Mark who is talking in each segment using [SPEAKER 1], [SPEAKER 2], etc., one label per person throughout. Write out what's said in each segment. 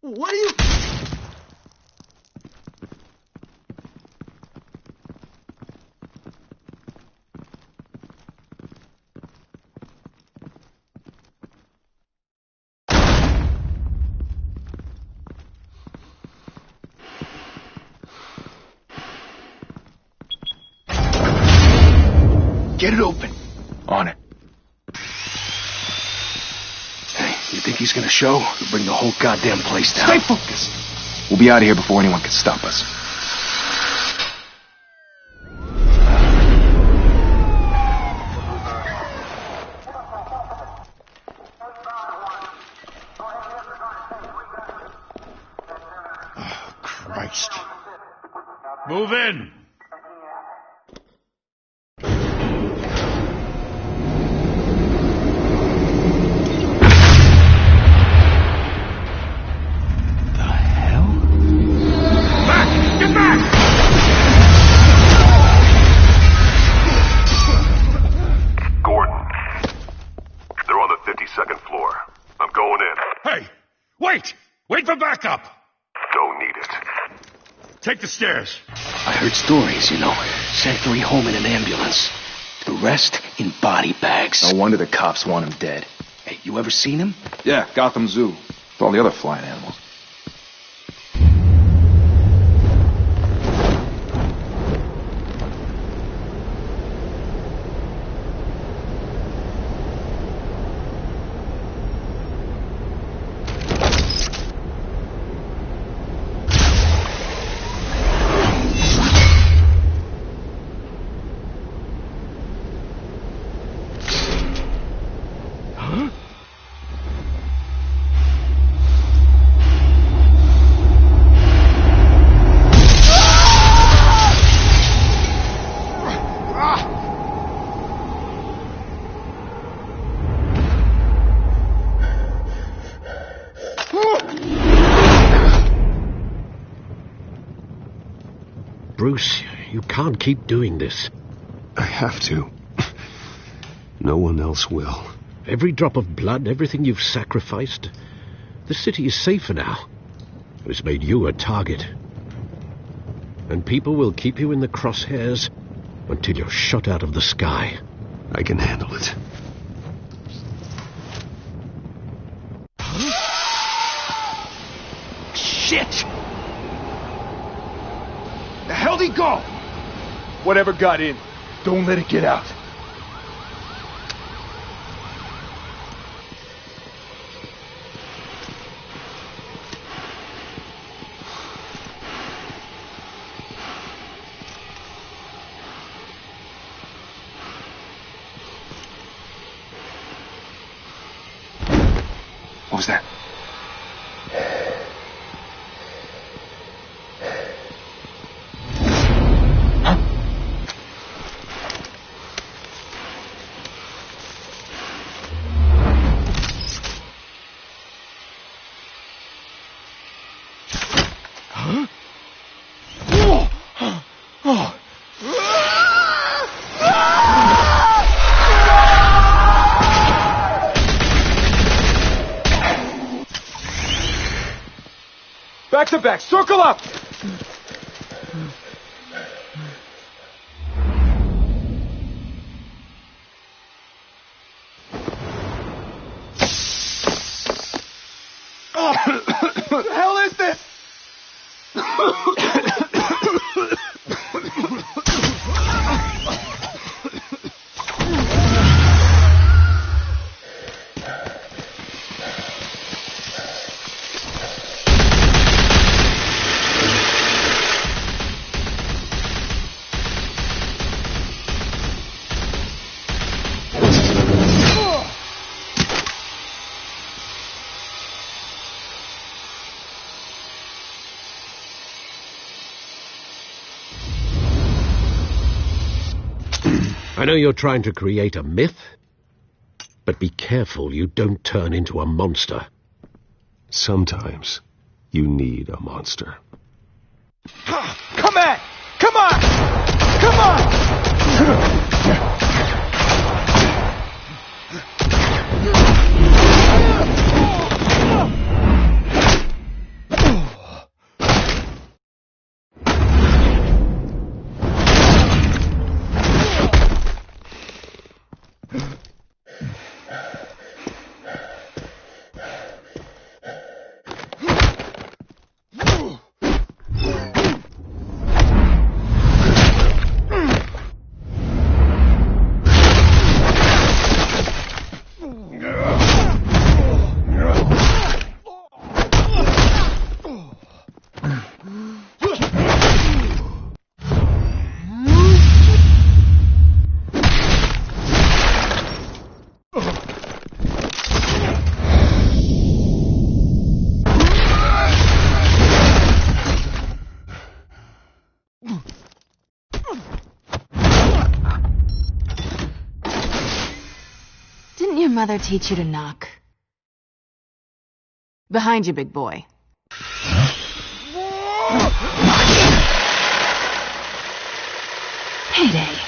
[SPEAKER 1] What are you...
[SPEAKER 2] Get it open.
[SPEAKER 3] On it.
[SPEAKER 2] Hey, you think he's gonna show? We'll bring the whole goddamn place down.
[SPEAKER 3] Stay focused. We'll be out of here before anyone can stop us.
[SPEAKER 2] Oh, Christ.
[SPEAKER 4] Move in.
[SPEAKER 5] Wait for backup!
[SPEAKER 6] Don't need it.
[SPEAKER 5] Take the stairs.
[SPEAKER 2] I heard stories, you know. Sent 3 home in an ambulance. The rest in body bags.
[SPEAKER 3] No wonder the cops want him dead.
[SPEAKER 2] Hey, you ever seen him?
[SPEAKER 3] Yeah, Gotham Zoo. With all the other flying animals.
[SPEAKER 7] Bruce, you can't keep doing this.
[SPEAKER 8] I have to. No one else will.
[SPEAKER 7] Every drop of blood, everything you've sacrificed. The city is safer now. It's made you a target. And people will keep you in the crosshairs until you're shot out of the sky.
[SPEAKER 8] I can handle it.
[SPEAKER 2] Shit! The hell'd he go?
[SPEAKER 3] Whatever got in, don't let it get out. What was that? Back to back, circle up! What the hell is this?
[SPEAKER 7] I know you're trying to create a myth, but be careful you don't turn into a monster.
[SPEAKER 8] Sometimes you need a monster.
[SPEAKER 3] Come on! Come on! Come on!
[SPEAKER 1] mother teach you to knock? Behind you, big boy. Heyday.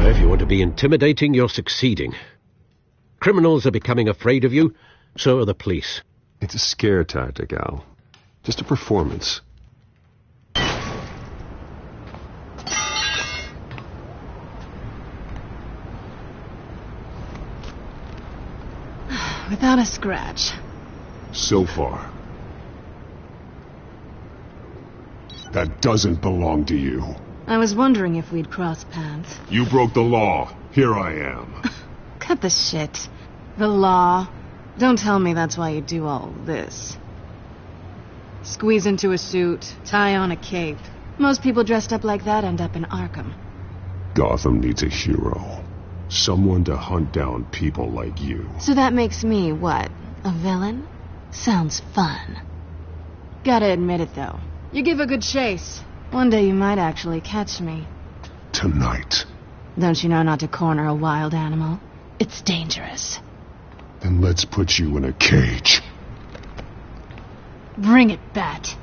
[SPEAKER 7] If you want to be intimidating, you're succeeding. Criminals are becoming afraid of you, so are the police.
[SPEAKER 8] It's a scare tactic, Al. Just a performance.
[SPEAKER 1] Without a scratch.
[SPEAKER 6] So far. That doesn't belong to you.
[SPEAKER 1] I was wondering if we'd cross paths.
[SPEAKER 6] You broke the law. Here I am.
[SPEAKER 1] Cut the shit. The law. Don't tell me that's why you do all this. Squeeze into a suit, tie on a cape. Most people dressed up like that end up in Arkham.
[SPEAKER 6] Gotham needs a hero. Someone to hunt down people like you.
[SPEAKER 1] So that makes me, what, a villain? Sounds fun. Gotta admit it, though. You give a good chase. One day you might actually catch me.
[SPEAKER 6] Tonight.
[SPEAKER 1] Don't you know not to corner a wild animal? It's dangerous.
[SPEAKER 6] Then let's put you in a cage.
[SPEAKER 1] Bring it, Bat.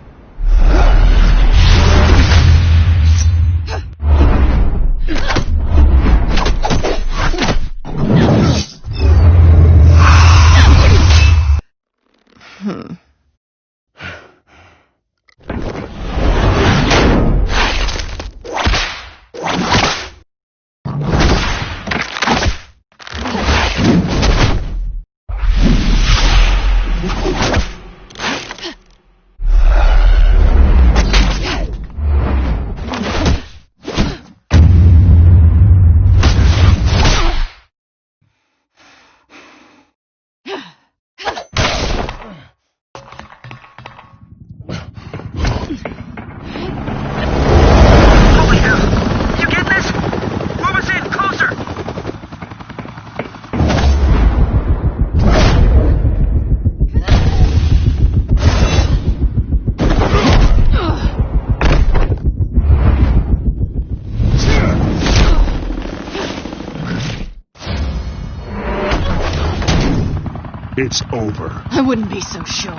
[SPEAKER 6] It's over.
[SPEAKER 1] I wouldn't be so sure.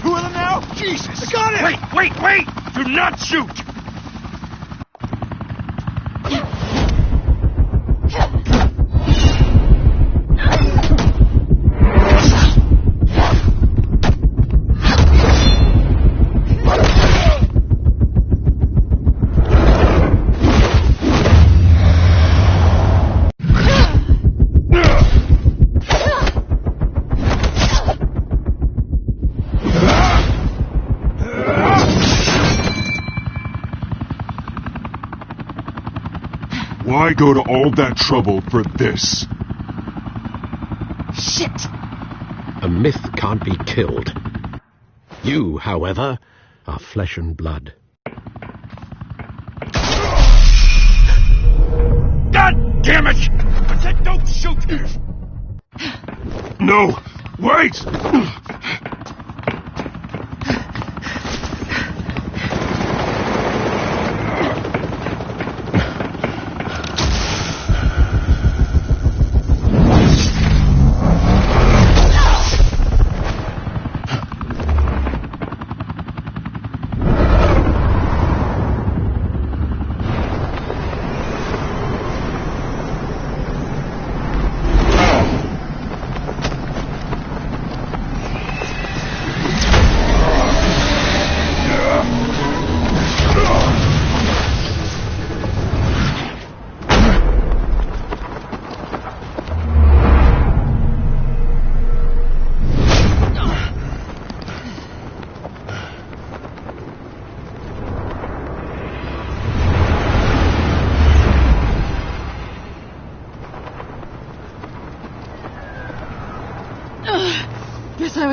[SPEAKER 3] Two of them now? Jesus! I got it!
[SPEAKER 5] Wait! Do not shoot!
[SPEAKER 6] Why go to all that trouble for this?
[SPEAKER 1] Shit!
[SPEAKER 7] A myth can't be killed. You, however, are flesh and blood.
[SPEAKER 5] God damn it! I said don't shoot!
[SPEAKER 6] No! Wait!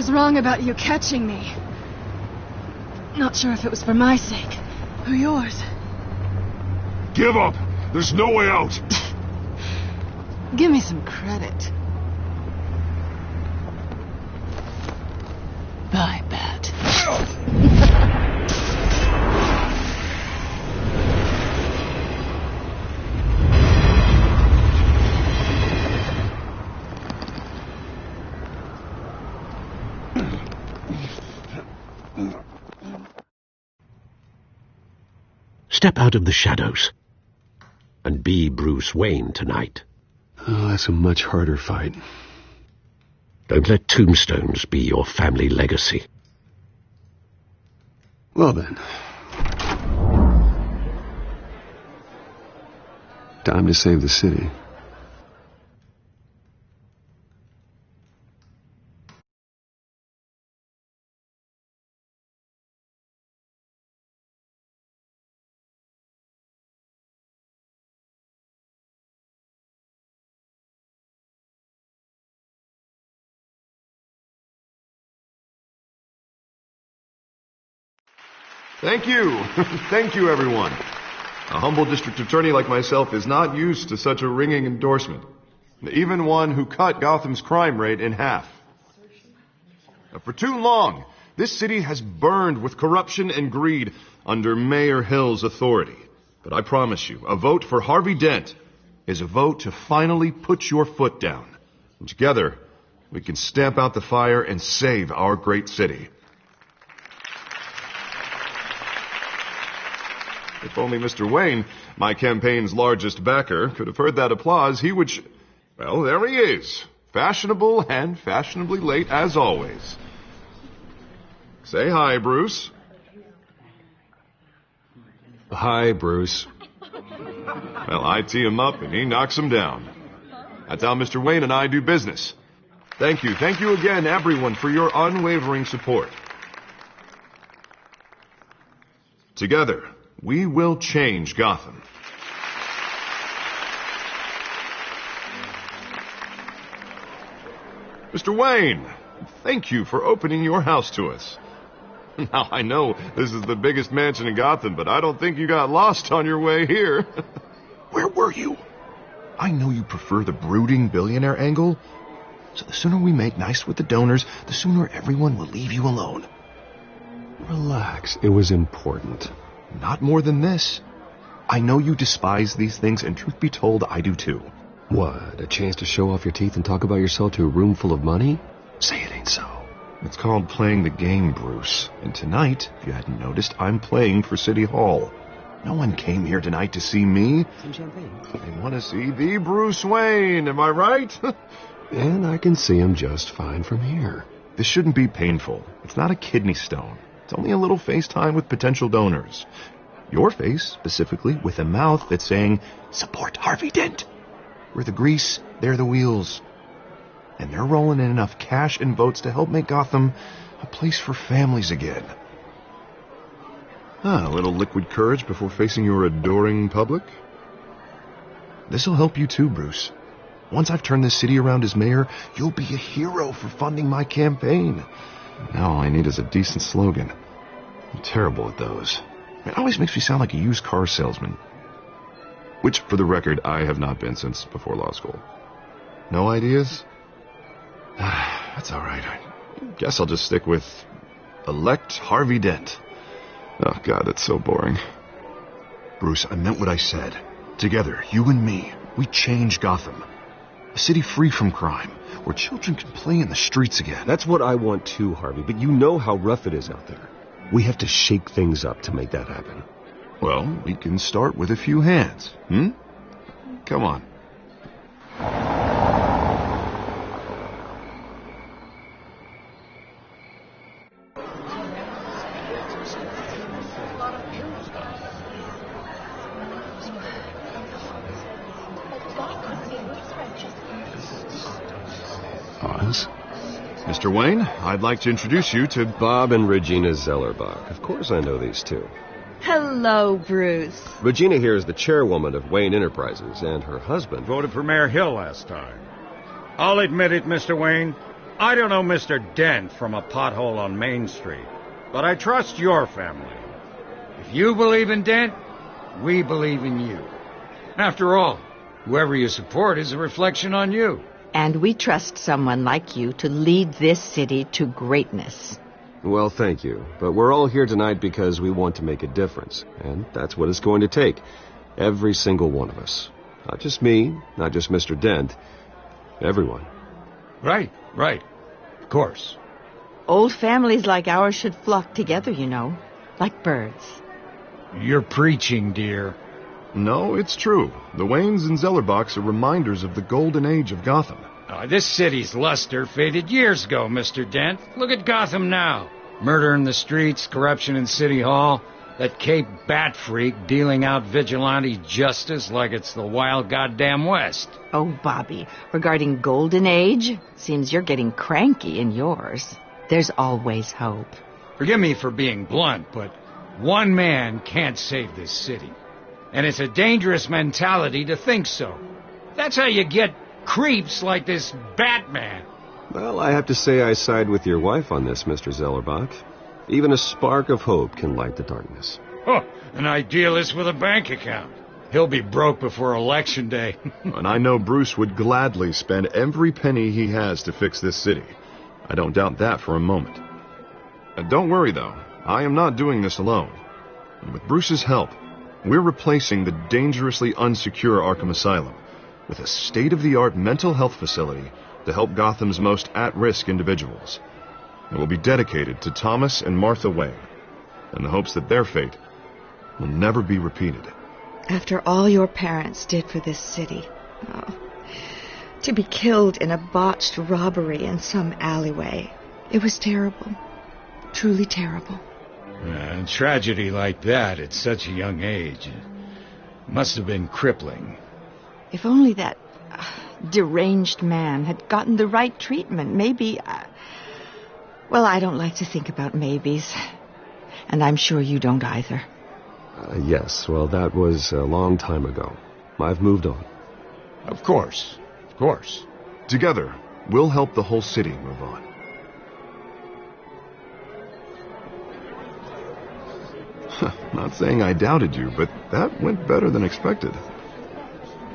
[SPEAKER 1] was wrong about you catching me. Not sure if it was for my sake or yours.
[SPEAKER 6] Give up! There's no way out!
[SPEAKER 1] Give me some credit. Bye, Bat.
[SPEAKER 7] Step out of the shadows and be Bruce Wayne tonight.
[SPEAKER 8] Oh, that's a much harder fight.
[SPEAKER 7] Don't let tombstones be your family legacy.
[SPEAKER 8] Well then. Time to save the city.
[SPEAKER 9] Thank you. Thank you, everyone. A humble district attorney like myself is not used to such a ringing endorsement. Even one who cut Gotham's crime rate in half. For too long, this city has burned with corruption and greed under Mayor Hill's authority. But I promise you, a vote for Harvey Dent is a vote to finally put your foot down. And together, we can stamp out the fire and save our great city. If only Mr. Wayne, my campaign's largest backer, could have heard that applause, he would... Well, there he is. Fashionable and fashionably late as always. Say hi, Bruce.
[SPEAKER 8] Hi, Bruce.
[SPEAKER 9] Well, I tee him up and he knocks him down. That's how Mr. Wayne and I do business. Thank you again, everyone, for your unwavering support. Together, we will change Gotham. Mr. Wayne, thank you for opening your house to us. Now, I know this is the biggest mansion in Gotham, but I don't think you got lost on your way here. Where were you? I know you prefer the brooding billionaire angle, so the sooner we make nice with the donors, the sooner everyone will leave you alone.
[SPEAKER 8] Relax. It was important.
[SPEAKER 9] Not more than this. I know you despise these things, and truth be told, I do too.
[SPEAKER 8] What, a chance to show off your teeth and talk about yourself to a room full of money?
[SPEAKER 9] Say it ain't so. It's called playing the game, Bruce. And tonight, if you hadn't noticed, I'm playing for City Hall. No one came here tonight to see me.
[SPEAKER 8] Some champagne.
[SPEAKER 9] They want to see the Bruce Wayne, am I right?
[SPEAKER 8] And I can see him just fine from here.
[SPEAKER 9] This shouldn't be painful. It's not a kidney stone. It's only a little FaceTime with potential donors. Your face, specifically, with a mouth that's saying, support Harvey Dent. We're the grease, they're the wheels. And they're rolling in enough cash and votes to help make Gotham a place for families again. A little liquid courage before facing your adoring public. This'll help you too, Bruce. Once I've turned this city around as mayor, you'll be a hero for funding my campaign. Now all I need is a decent slogan. I'm terrible at those. It always makes me sound like a used car salesman. Which, for the record, I have not been since before law school. No ideas? That's all right. I guess I'll just stick with elect Harvey Dent. Oh, God, that's so boring. Bruce, I meant what I said. Together, you and me, we change Gotham. A city free from crime, where children can play in the streets again.
[SPEAKER 8] That's what I want too, Harvey, but you know how rough it is out there. We have to shake things up to make that happen.
[SPEAKER 9] Well, we can start with a few hands, Come on.
[SPEAKER 8] Oz?
[SPEAKER 9] Mr. Wayne, I'd like to introduce you to
[SPEAKER 8] Bob and Regina Zellerbach. Of course I know these two.
[SPEAKER 10] Hello, Bruce.
[SPEAKER 8] Regina here is the chairwoman of Wayne Enterprises, and her husband...
[SPEAKER 4] Voted for Mayor Hill last time. I'll admit it, Mr. Wayne. I don't know Mr. Dent from a pothole on Main Street, but I trust your family. If you believe in Dent, we believe in you. After all, whoever you support is a reflection on you.
[SPEAKER 10] And we trust someone like you to lead this city to greatness.
[SPEAKER 8] Well, thank you. But we're all here tonight because we want to make a difference. And that's what it's going to take. Every single one of us. Not just me, not just Mr. Dent. Everyone.
[SPEAKER 4] Right. Of course.
[SPEAKER 10] Old families like ours should flock together, you know, like birds.
[SPEAKER 4] You're preaching, dear.
[SPEAKER 9] No, it's true. The Waynes and Zellerbachs are reminders of the golden age of Gotham.
[SPEAKER 4] This city's luster faded years ago, Mr. Dent. Look at Gotham now. Murder in the streets, corruption in City Hall, that Cape Bat freak dealing out vigilante justice like it's the wild goddamn West.
[SPEAKER 10] Oh, Bobby, regarding golden age, seems you're getting cranky in yours. There's always hope.
[SPEAKER 4] Forgive me for being blunt, but one man can't save this city. And it's a dangerous mentality to think so. That's how you get creeps like this Batman.
[SPEAKER 8] Well, I have to say I side with your wife on this, Mr. Zellerbach. Even a spark of hope can light the darkness.
[SPEAKER 4] Oh, an idealist with a bank account. He'll be broke before Election Day.
[SPEAKER 9] And I know Bruce would gladly spend every penny he has to fix this city. I don't doubt that for a moment. And don't worry, though. I am not doing this alone. And with Bruce's help, we're replacing the dangerously unsecure Arkham Asylum with a state-of-the-art mental health facility to help Gotham's most at-risk individuals. It will be dedicated to Thomas and Martha Wayne, in the hopes that their fate will never be repeated.
[SPEAKER 10] After all your parents did for this city, to be killed in a botched robbery in some alleyway, it was terrible. Truly terrible.
[SPEAKER 4] Tragedy like that at such a young age must have been crippling.
[SPEAKER 10] If only that deranged man had gotten the right treatment, maybe... Well, I don't like to think about maybes. And I'm sure you don't either.
[SPEAKER 8] Yes, well, that was a long time ago. I've moved on.
[SPEAKER 4] Of course.
[SPEAKER 9] Together, we'll help the whole city move on. Not saying I doubted you, but that went better than expected.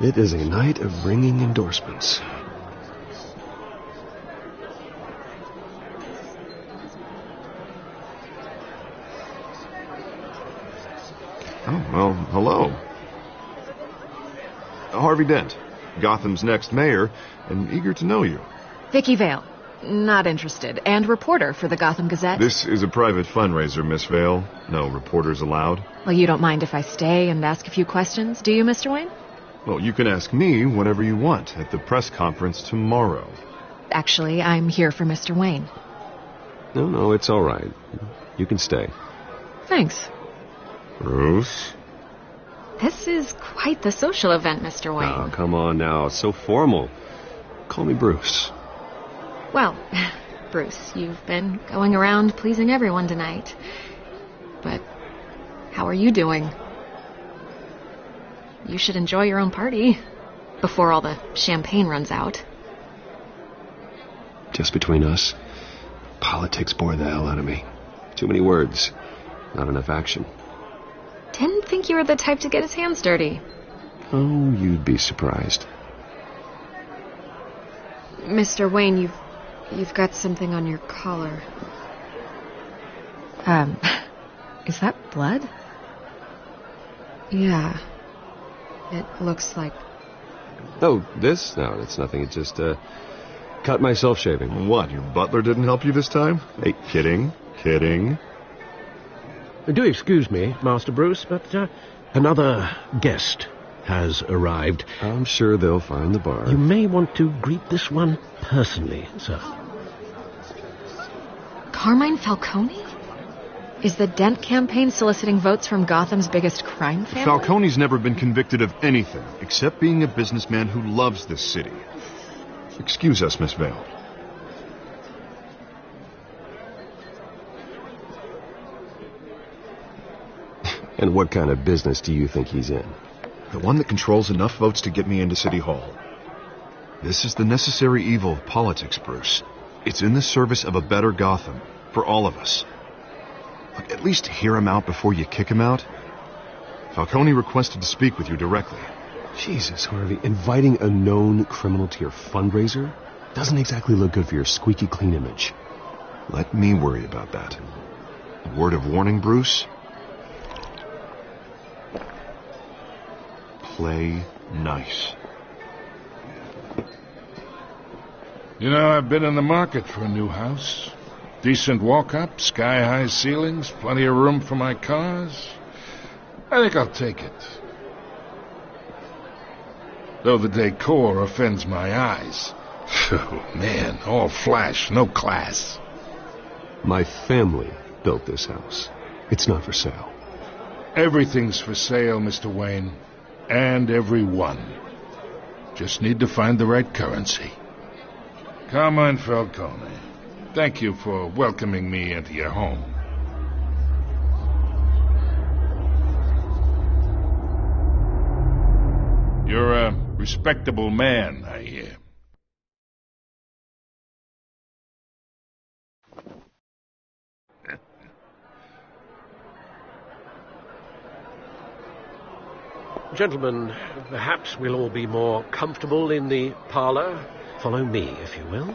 [SPEAKER 8] It is a night of ringing endorsements.
[SPEAKER 9] Oh, well, hello. Harvey Dent, Gotham's next mayor, and eager to know you.
[SPEAKER 1] Vicky Vale. Not interested. And reporter for the Gotham Gazette.
[SPEAKER 9] This is a private fundraiser, Miss Vale. No reporters allowed.
[SPEAKER 1] Well, you don't mind if I stay and ask a few questions, do you, Mr. Wayne?
[SPEAKER 9] Well, you can ask me whatever you want at the press conference tomorrow.
[SPEAKER 1] Actually, I'm here for Mr. Wayne.
[SPEAKER 8] No, it's all right. You can stay.
[SPEAKER 1] Thanks.
[SPEAKER 9] Bruce?
[SPEAKER 1] This is quite the social event, Mr. Wayne.
[SPEAKER 8] Oh, come on now. It's so formal. Call me Bruce.
[SPEAKER 1] Well, Bruce, you've been going around pleasing everyone tonight. But how are you doing? You should enjoy your own party before all the champagne runs out.
[SPEAKER 8] Just between us, politics bore the hell out of me. Too many words, not enough action.
[SPEAKER 1] Didn't think you were the type to get his hands dirty.
[SPEAKER 8] Oh, you'd be surprised.
[SPEAKER 1] Mr. Wayne, you've got something on your collar. Is that blood? Yeah. It looks like...
[SPEAKER 8] Oh, this? No, it's nothing. It just, cut myself shaving.
[SPEAKER 9] What, your butler didn't help you this time? Hey, kidding.
[SPEAKER 7] Do excuse me, Master Bruce, but another guest has arrived.
[SPEAKER 8] I'm sure they'll find the bar.
[SPEAKER 7] You may want to greet this one personally, sir.
[SPEAKER 1] Carmine Falcone? Is the Dent campaign soliciting votes from Gotham's biggest crime family?
[SPEAKER 9] Falcone's never been convicted of anything, except being a businessman who loves this city. Excuse us, Miss Vale.
[SPEAKER 8] And what kind of business do you think he's in?
[SPEAKER 9] The one that controls enough votes to get me into City Hall. This is the necessary evil of politics, Bruce. It's in the service of a better Gotham, for all of us. Look, at least hear him out before you kick him out. Falcone requested to speak with you directly.
[SPEAKER 6] Jesus, Harvey, inviting a known criminal to your fundraiser doesn't exactly look good for your squeaky clean image.
[SPEAKER 9] Let me worry about that. A word of warning, Bruce? Play nice.
[SPEAKER 5] You know, I've been in the market for a new house. Decent walk-up, sky-high ceilings, plenty of room for my cars. I think I'll take it. Though the decor offends my eyes. Oh, man, all flash, no class.
[SPEAKER 6] My family built this house. It's not for sale.
[SPEAKER 5] Everything's for sale, Mr. Wayne. And everyone. Just need to find the right currency. Carmine Falcone, thank you for welcoming me into your home. You're a respectable man, I hear.
[SPEAKER 7] Gentlemen, perhaps we'll all be more comfortable in the parlor. Follow me, if you will.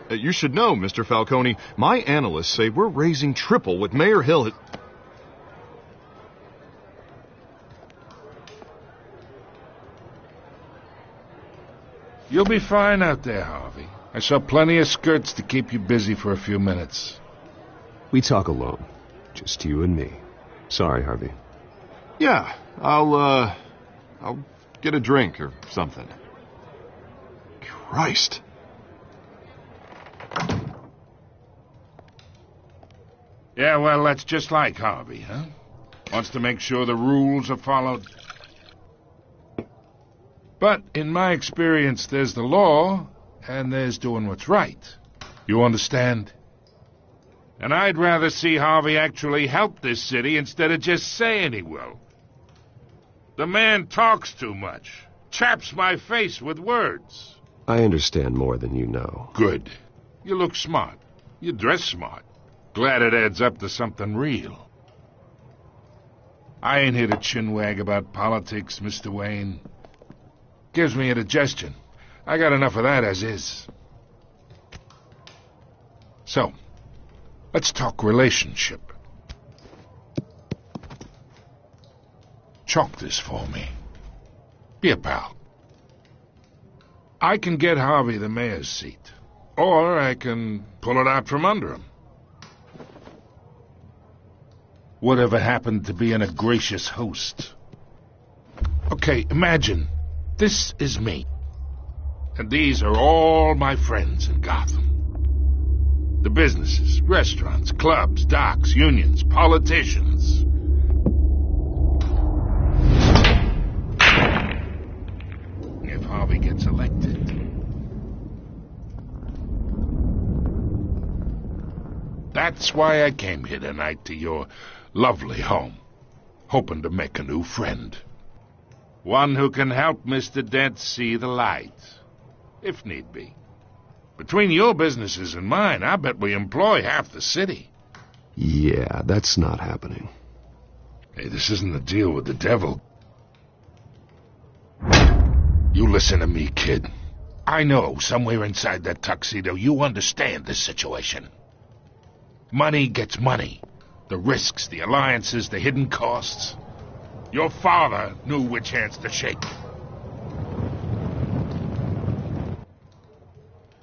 [SPEAKER 9] You should know, Mr. Falcone, my analysts say we're raising triple what Mayor Hill had...
[SPEAKER 5] You'll be fine out there, Harvey. I saw plenty of skirts to keep you busy for a few minutes.
[SPEAKER 6] We talk alone. Just you and me. Sorry, Harvey.
[SPEAKER 9] Yeah, I'll get a drink or something. Christ.
[SPEAKER 5] Yeah, well, that's just like Harvey, huh? Wants to make sure the rules are followed. But in my experience, there's the law, and there's doing what's right. You understand? And I'd rather see Harvey actually help this city instead of just saying he will. The man talks too much. Chaps my face with words.
[SPEAKER 6] I understand more than you know.
[SPEAKER 5] Good. You look smart. You dress smart. Glad it adds up to something real. I ain't here to chinwag about politics, Mr. Wayne. Gives me indigestion. I got enough of that as is. So, let's talk relationship. Chalk this for me. Be a pal. I can get Harvey the mayor's seat, or I can pull it out from under him. Whatever happened to being a gracious host? Okay, imagine this is me, and these are all my friends in Gotham. The businesses, restaurants, clubs, docks, unions, politicians. If Harvey gets elected. That's why I came here tonight to your lovely home, hoping to make a new friend. One who can help Mr. Dent see the light, if need be. Between your businesses and mine, I bet we employ half the city.
[SPEAKER 6] Yeah, that's not happening.
[SPEAKER 5] Hey, this isn't a deal with the devil. You listen to me, kid. I know somewhere inside that tuxedo you understand this situation. Money gets money. The risks, the alliances, the hidden costs. Your father knew which hands to shake.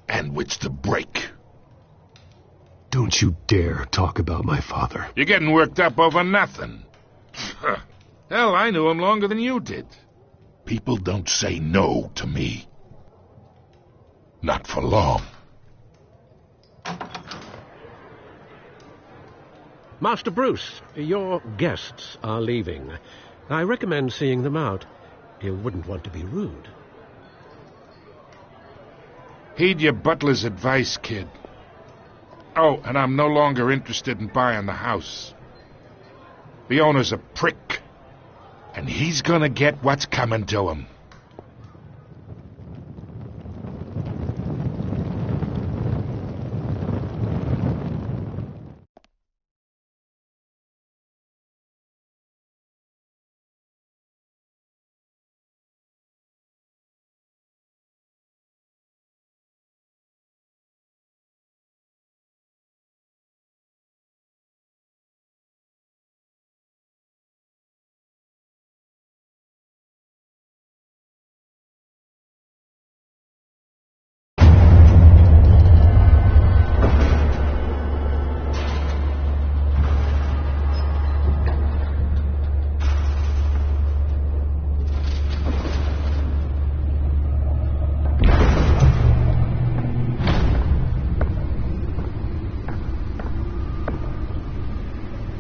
[SPEAKER 5] And which to break.
[SPEAKER 6] Don't you dare talk about my father.
[SPEAKER 5] You're getting worked up over nothing. Hell, I knew him longer than you did. People don't say no to me. Not for long.
[SPEAKER 7] Master Bruce, your guests are leaving. I recommend seeing them out. You wouldn't want to be rude.
[SPEAKER 5] Heed your butler's advice, kid. Oh, and I'm no longer interested in buying the house. The owner's a prick. And he's gonna get what's coming to him.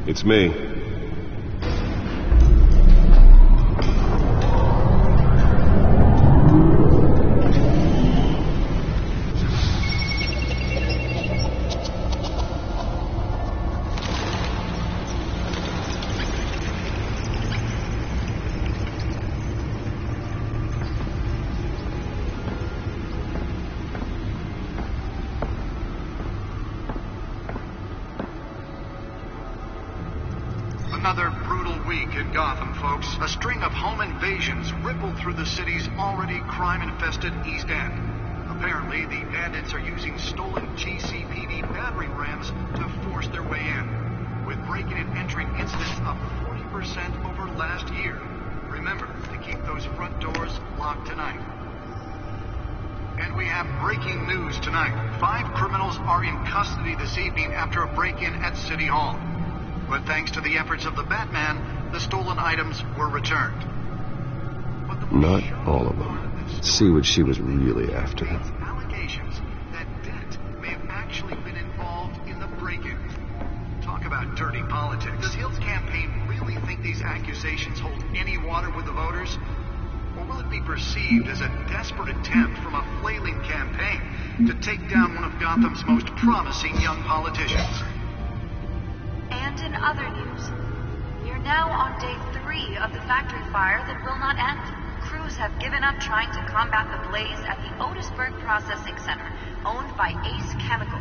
[SPEAKER 8] It's me.
[SPEAKER 11] Another brutal week in Gotham, folks. A string of home invasions rippled through the city's already crime-infested East End. Apparently, the bandits are using stolen GCPD battering rams to force their way in, with breaking and entering incidents up 40% over last year. Remember to keep those front doors locked tonight. And we have breaking news tonight. 5 criminals are in custody this evening after a break-in at City Hall. But thanks to the efforts of the Batman, the stolen items were returned.
[SPEAKER 8] Not all of them. See what she was really after.
[SPEAKER 11] Allegations that Dent may have actually been involved in the break-in. Talk about dirty politics. Does Hill's campaign really think these accusations hold any water with the voters? Or will it be perceived as a desperate attempt from a flailing campaign to take down one of Gotham's most promising young politicians?
[SPEAKER 12] And in other news, we are now on day 3 of the factory fire that will not end. Crews have given up trying to combat the blaze at the Otisburg Processing Center, owned by Ace Chemical.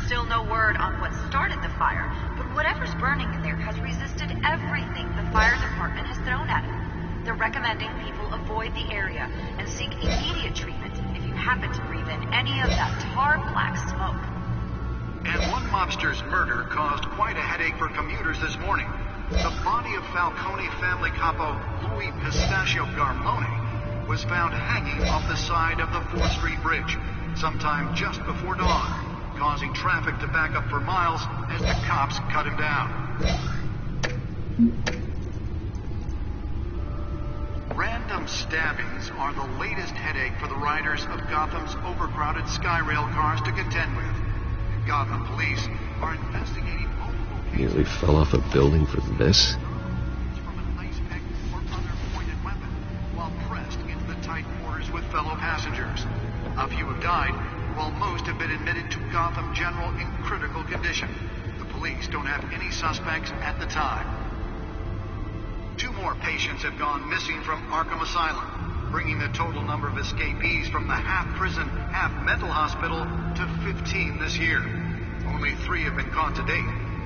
[SPEAKER 12] Still no word on what started the fire, but whatever's burning in there has resisted everything the fire department has thrown at it. They're recommending people avoid the area and seek immediate treatment if you happen to breathe in any of that tar black smoke.
[SPEAKER 11] And one mobster's murder caused quite a headache for commuters this morning. The body of Falcone family capo Louis Pistachio Garmone was found hanging off the side of the 4th Street Bridge sometime just before dawn, causing traffic to back up for miles as the cops cut him down. Random stabbings are the latest headache for the riders of Gotham's overcrowded Skyrail cars to contend with. Gotham police are investigating multiple cases.
[SPEAKER 8] Nearly fell off a building for this?
[SPEAKER 11] From an ice pick or other pointed weapon while pressed into the tight quarters with fellow passengers. A few have died, while most have been admitted to Gotham General in critical condition. The police don't have any suspects at the time. 2 more patients have gone missing from Arkham Asylum, bringing the total number of escapees from the half-prison, half-mental hospital to 15 this year. Only 3 have been caught to date,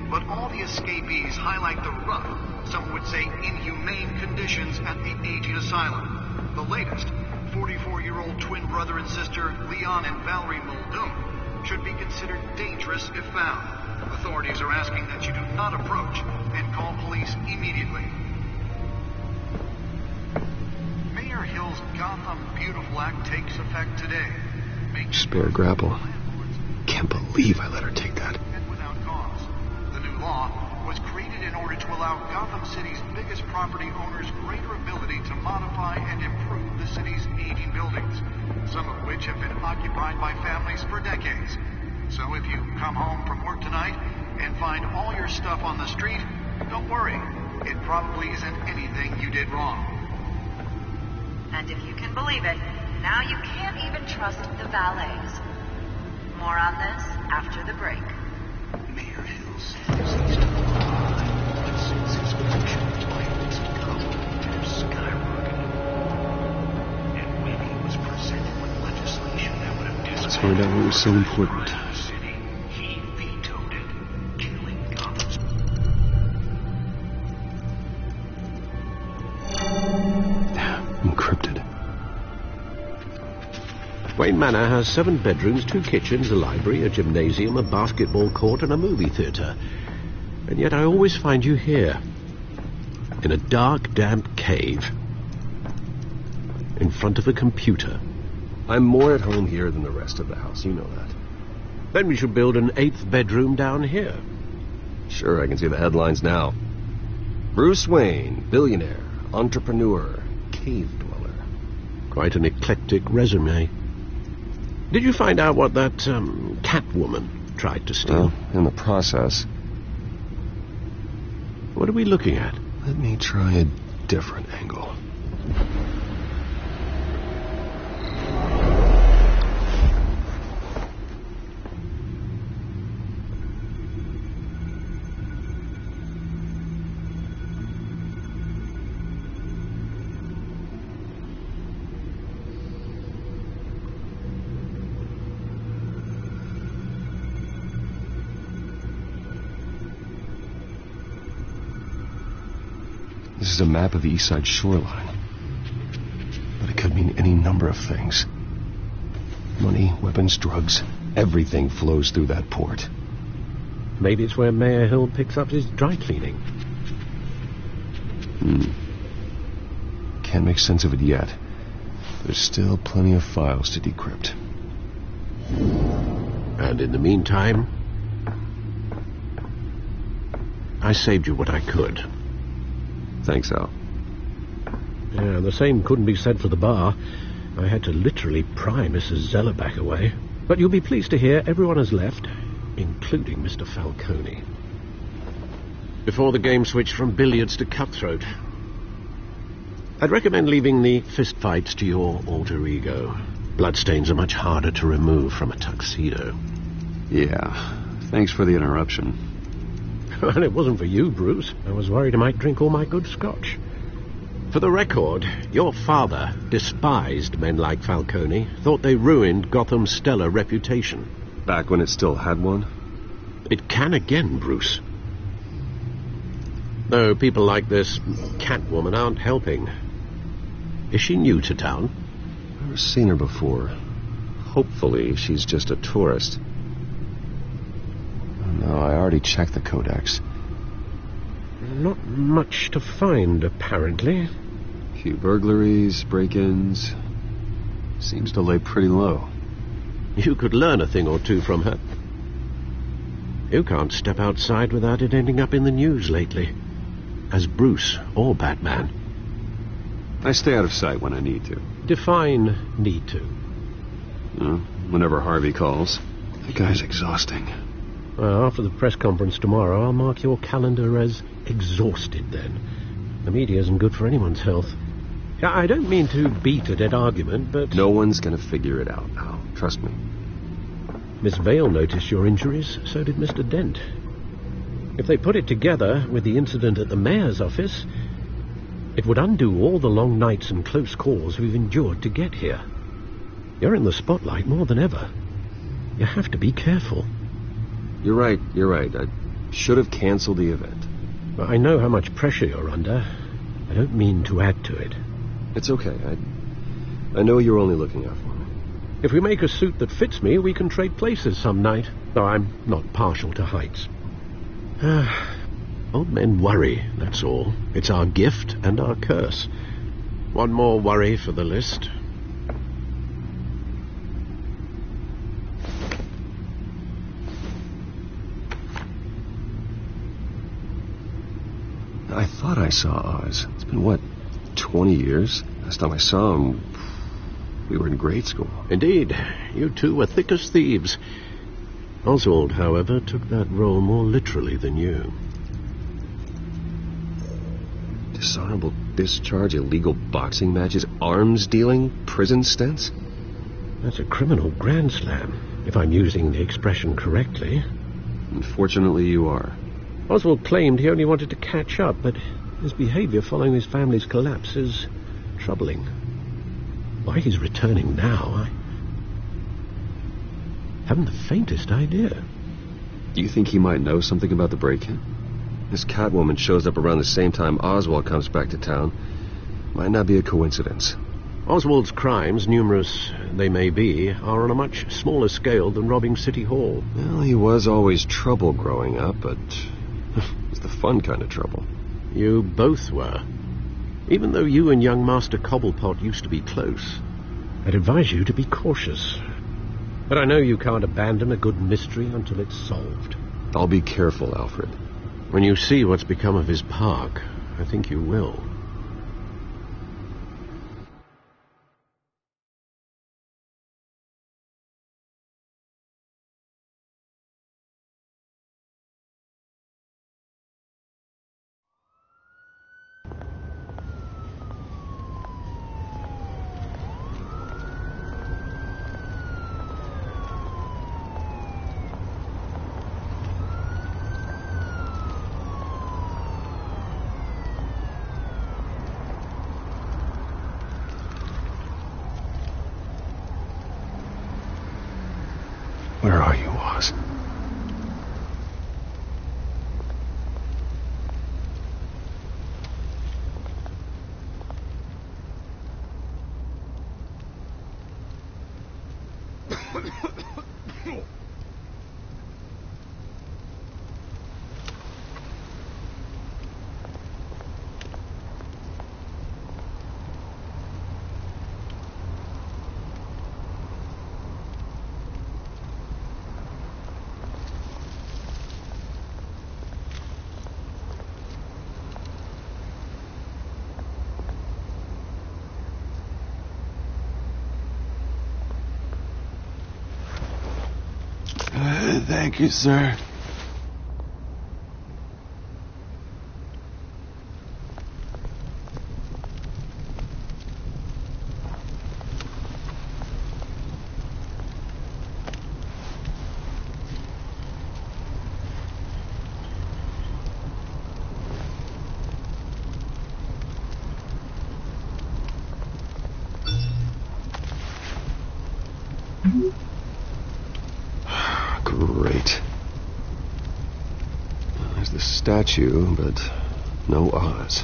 [SPEAKER 11] but all the escapees highlight the rough, some would say inhumane conditions at the aging asylum. The latest, 44-year-old twin brother and sister Leon and Valerie Muldoon, should be considered dangerous if found. Authorities are asking that you do not approach and call police immediately. Mayor Hill's Gotham Beautiful Act takes effect today.
[SPEAKER 8] Spare grapple. Can't believe I let her take that.
[SPEAKER 11] And without cause. The new law was created in order to allow Gotham City's biggest property owners greater ability to modify and improve the city's aging buildings, some of which have been occupied by families for decades. So if you come home from work tonight and find all your stuff on the street, don't worry. It probably isn't anything you did wrong.
[SPEAKER 12] And if you can believe it, now you can't even trust the valets. More on this after the break.
[SPEAKER 2] Mayor Hill says he's still alive, but since his mention twice ago, there's
[SPEAKER 6] find out what was so important. Encrypted.
[SPEAKER 7] Wayne Manor has 7 bedrooms, 2 kitchens, a library, a gymnasium, a basketball court, and a movie theatre. And yet I always find you here, in a dark, damp cave, in front of a computer.
[SPEAKER 8] I'm more at home here than the rest of the house, you know that.
[SPEAKER 7] Then we should build an 8th bedroom down here.
[SPEAKER 8] Sure, I can see the headlines now. Bruce Wayne, billionaire, entrepreneur, cave dweller.
[SPEAKER 7] Quite an eclectic resume. Did you find out what that, Catwoman tried to steal?
[SPEAKER 8] Well, in the process.
[SPEAKER 7] What are we looking at?
[SPEAKER 8] Let me try a different angle. This is a map of the East Side shoreline. But it could mean any number of things. Money, weapons, drugs, everything flows through that port.
[SPEAKER 7] Maybe it's where Mayor Hill picks up his dry cleaning.
[SPEAKER 8] Can't make sense of it yet. There's still plenty of files to decrypt.
[SPEAKER 7] And in the meantime, I saved you what I could.
[SPEAKER 8] Thanks, Al.
[SPEAKER 7] Yeah, the same couldn't be said for the bar. I had to literally pry Mrs. Zellerback away. But you'll be pleased to hear everyone has left, including Mr. Falcone. Before the game switched from billiards to cutthroat. I'd recommend leaving the fistfights to your alter ego. Bloodstains are much harder to remove from a tuxedo.
[SPEAKER 8] Yeah, thanks for the interruption.
[SPEAKER 7] And it wasn't for you, Bruce. I was worried I might drink all my good scotch. For the record, your father despised men like Falcone, thought they ruined Gotham's stellar reputation.
[SPEAKER 8] Back when it still had one?
[SPEAKER 7] It can again, Bruce. Though people like this Catwoman aren't helping. Is she new to town?
[SPEAKER 8] Never seen her before. Hopefully she's just a tourist. No, I already checked the codex.
[SPEAKER 7] Not much to find, apparently.
[SPEAKER 8] Few burglaries, break-ins. Seems to lay pretty low.
[SPEAKER 7] You could learn a thing or two from her. You can't step outside without it ending up in the news lately. As Bruce or Batman.
[SPEAKER 8] I stay out of sight when I need to.
[SPEAKER 7] Define need to.
[SPEAKER 8] Whenever Harvey calls. The guy's exhausting.
[SPEAKER 7] Well, after the press conference tomorrow, I'll mark your calendar as exhausted then. The media isn't good for anyone's health. I don't mean to beat a dead argument, but...
[SPEAKER 8] No one's going to figure it out, Al. Trust me.
[SPEAKER 7] Miss Vale noticed your injuries, so did Mr. Dent. If they put it together with the incident at the mayor's office, it would undo all the long nights and close calls we've endured to get here. You're in the spotlight more than ever. You have to be careful.
[SPEAKER 8] You're right. I should have canceled the event.
[SPEAKER 7] I know how much pressure you're under. I don't mean to add to it.
[SPEAKER 8] It's okay. I know you're only looking out for me.
[SPEAKER 7] If we make a suit that fits me, we can trade places some night. Though I'm not partial to heights. Old men worry, that's all. It's our gift and our curse. One more worry for the list.
[SPEAKER 8] I thought I saw Oz. It's been, 20 years? Last time I saw him, we were in grade school.
[SPEAKER 7] Indeed. You two were thick as thieves. Oswald, however, took that role more literally than you.
[SPEAKER 8] Dishonorable discharge, illegal boxing matches, arms dealing, prison stints?
[SPEAKER 7] That's a criminal grand slam, if I'm using the expression correctly.
[SPEAKER 8] Unfortunately, you are.
[SPEAKER 7] Oswald claimed he only wanted to catch up, but his behavior following his family's collapse is troubling. Why he's returning now, Haven't the faintest idea.
[SPEAKER 8] Do you think he might know something about the break-in? This Catwoman shows up around the same time Oswald comes back to town. Might not be a coincidence.
[SPEAKER 7] Oswald's crimes, numerous they may be, are on a much smaller scale than robbing City Hall.
[SPEAKER 8] Well, he was always trouble growing up, but it was the fun kind of trouble.
[SPEAKER 7] You both were. Even though you and young Master Cobblepot used to be close, I'd advise you to be cautious. But I know you can't abandon a good mystery until it's solved.
[SPEAKER 8] I'll be careful, Alfred.
[SPEAKER 7] When you see what's become of his park, I think you will.
[SPEAKER 6] Where are you, Oz?
[SPEAKER 3] Thank you, sir.
[SPEAKER 8] Great. There's the statue, but no Oz.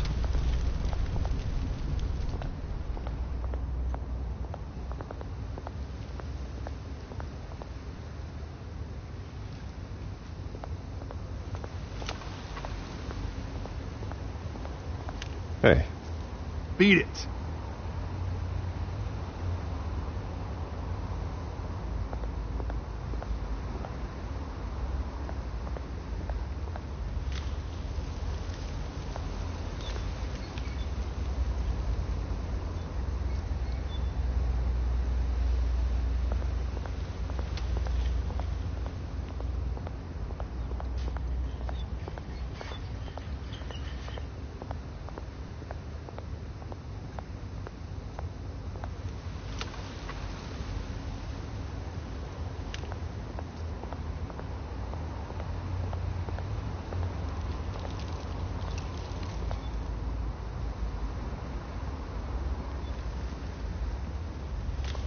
[SPEAKER 8] Hey.
[SPEAKER 3] Beat it.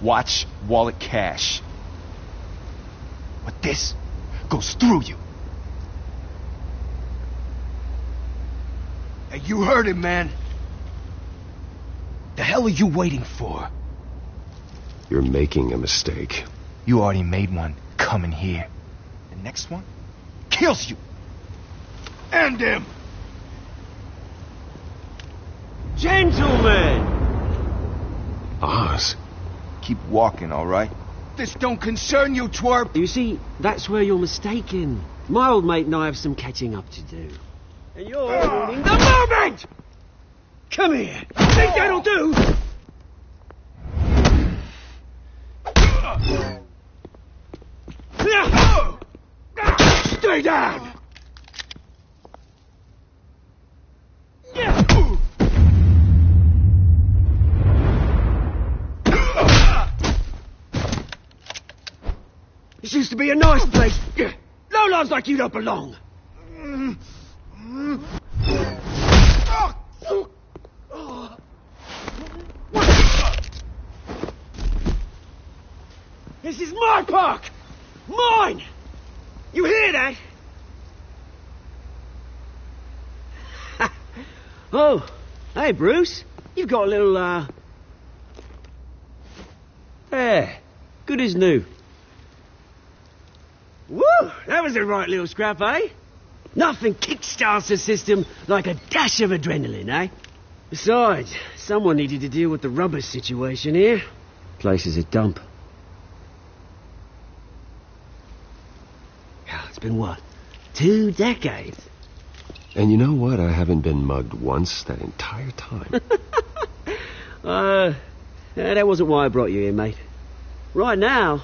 [SPEAKER 3] Watch wallet cash. But this goes through you. Hey, you heard it, man. The hell are you waiting for?
[SPEAKER 8] You're making a mistake.
[SPEAKER 3] You already made one coming here. The next one kills you. And him.
[SPEAKER 2] Gentlemen!
[SPEAKER 8] Oz.
[SPEAKER 3] Keep walking, all right? This don't concern you, twerp.
[SPEAKER 2] You see, that's where you're mistaken. My old mate and I have some catching up to do. And you're ruining the moment! Come here. Think that'll do?
[SPEAKER 3] Stay down!
[SPEAKER 2] This used to be a nice place. Lowlifes like you don't belong. This is my park! Mine! You hear that? Oh, hey, Bruce. You've got a little, Yeah, good as new. Woo! That was a right little scrap, eh? Nothing kickstarts the system like a dash of adrenaline, eh? Besides, someone needed to deal with the rubbish situation here. Place is a dump. It's been, what, 2 decades?
[SPEAKER 8] And you know what? I haven't been mugged once that entire time.
[SPEAKER 2] That wasn't why I brought you here, mate. Right now,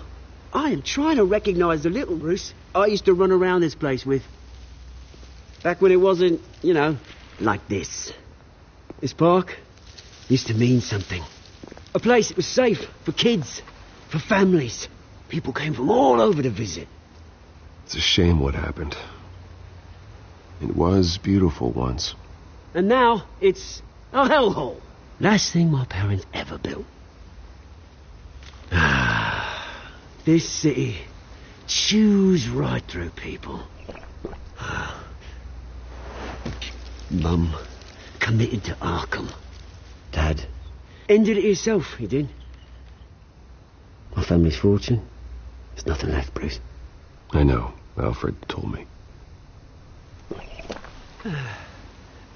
[SPEAKER 2] I am trying to recognize the little Bruce I used to run around this place with. Back when it wasn't, you know, like this. This park used to mean something. A place that was safe for kids, for families. People came from all over to visit.
[SPEAKER 8] It's a shame what happened. It was beautiful once.
[SPEAKER 2] And now it's a hellhole. Last thing my parents ever built. This city chews right through people. Mum committed to Arkham. Dad ended it himself, he did. My family's fortune. There's nothing left, Bruce.
[SPEAKER 8] I know. Alfred told me.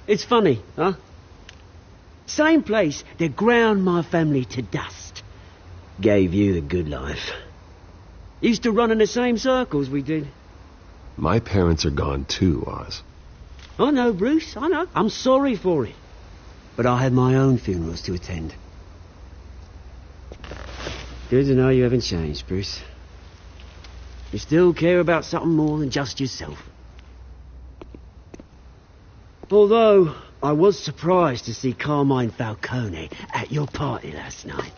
[SPEAKER 2] It's funny, huh? Same place that ground my family to dust. Gave you the good life. Used to run in the same circles we did.
[SPEAKER 8] My parents are gone too, Oz.
[SPEAKER 2] I know, Bruce, I know. I'm sorry for it. But I had my own funerals to attend. Good to know you haven't changed, Bruce. You still care about something more than just yourself. Although, I was surprised to see Carmine Falcone at your party last night.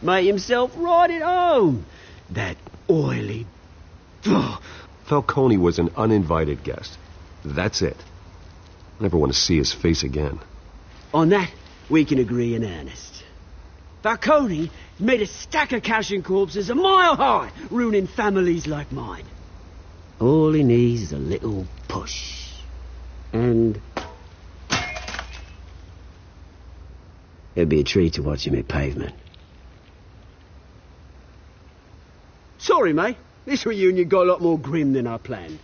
[SPEAKER 2] Made himself right at home. That oily...
[SPEAKER 8] Falcone was an uninvited guest. That's it. I never want to see his face again.
[SPEAKER 2] On that, we can agree in earnest. Falcone made a stack of cash and corpses a mile high, ruining families like mine. All he needs is a little push. And... it'd be a treat to watch him hit pavement. Sorry, mate. This reunion got a lot more grim than I planned.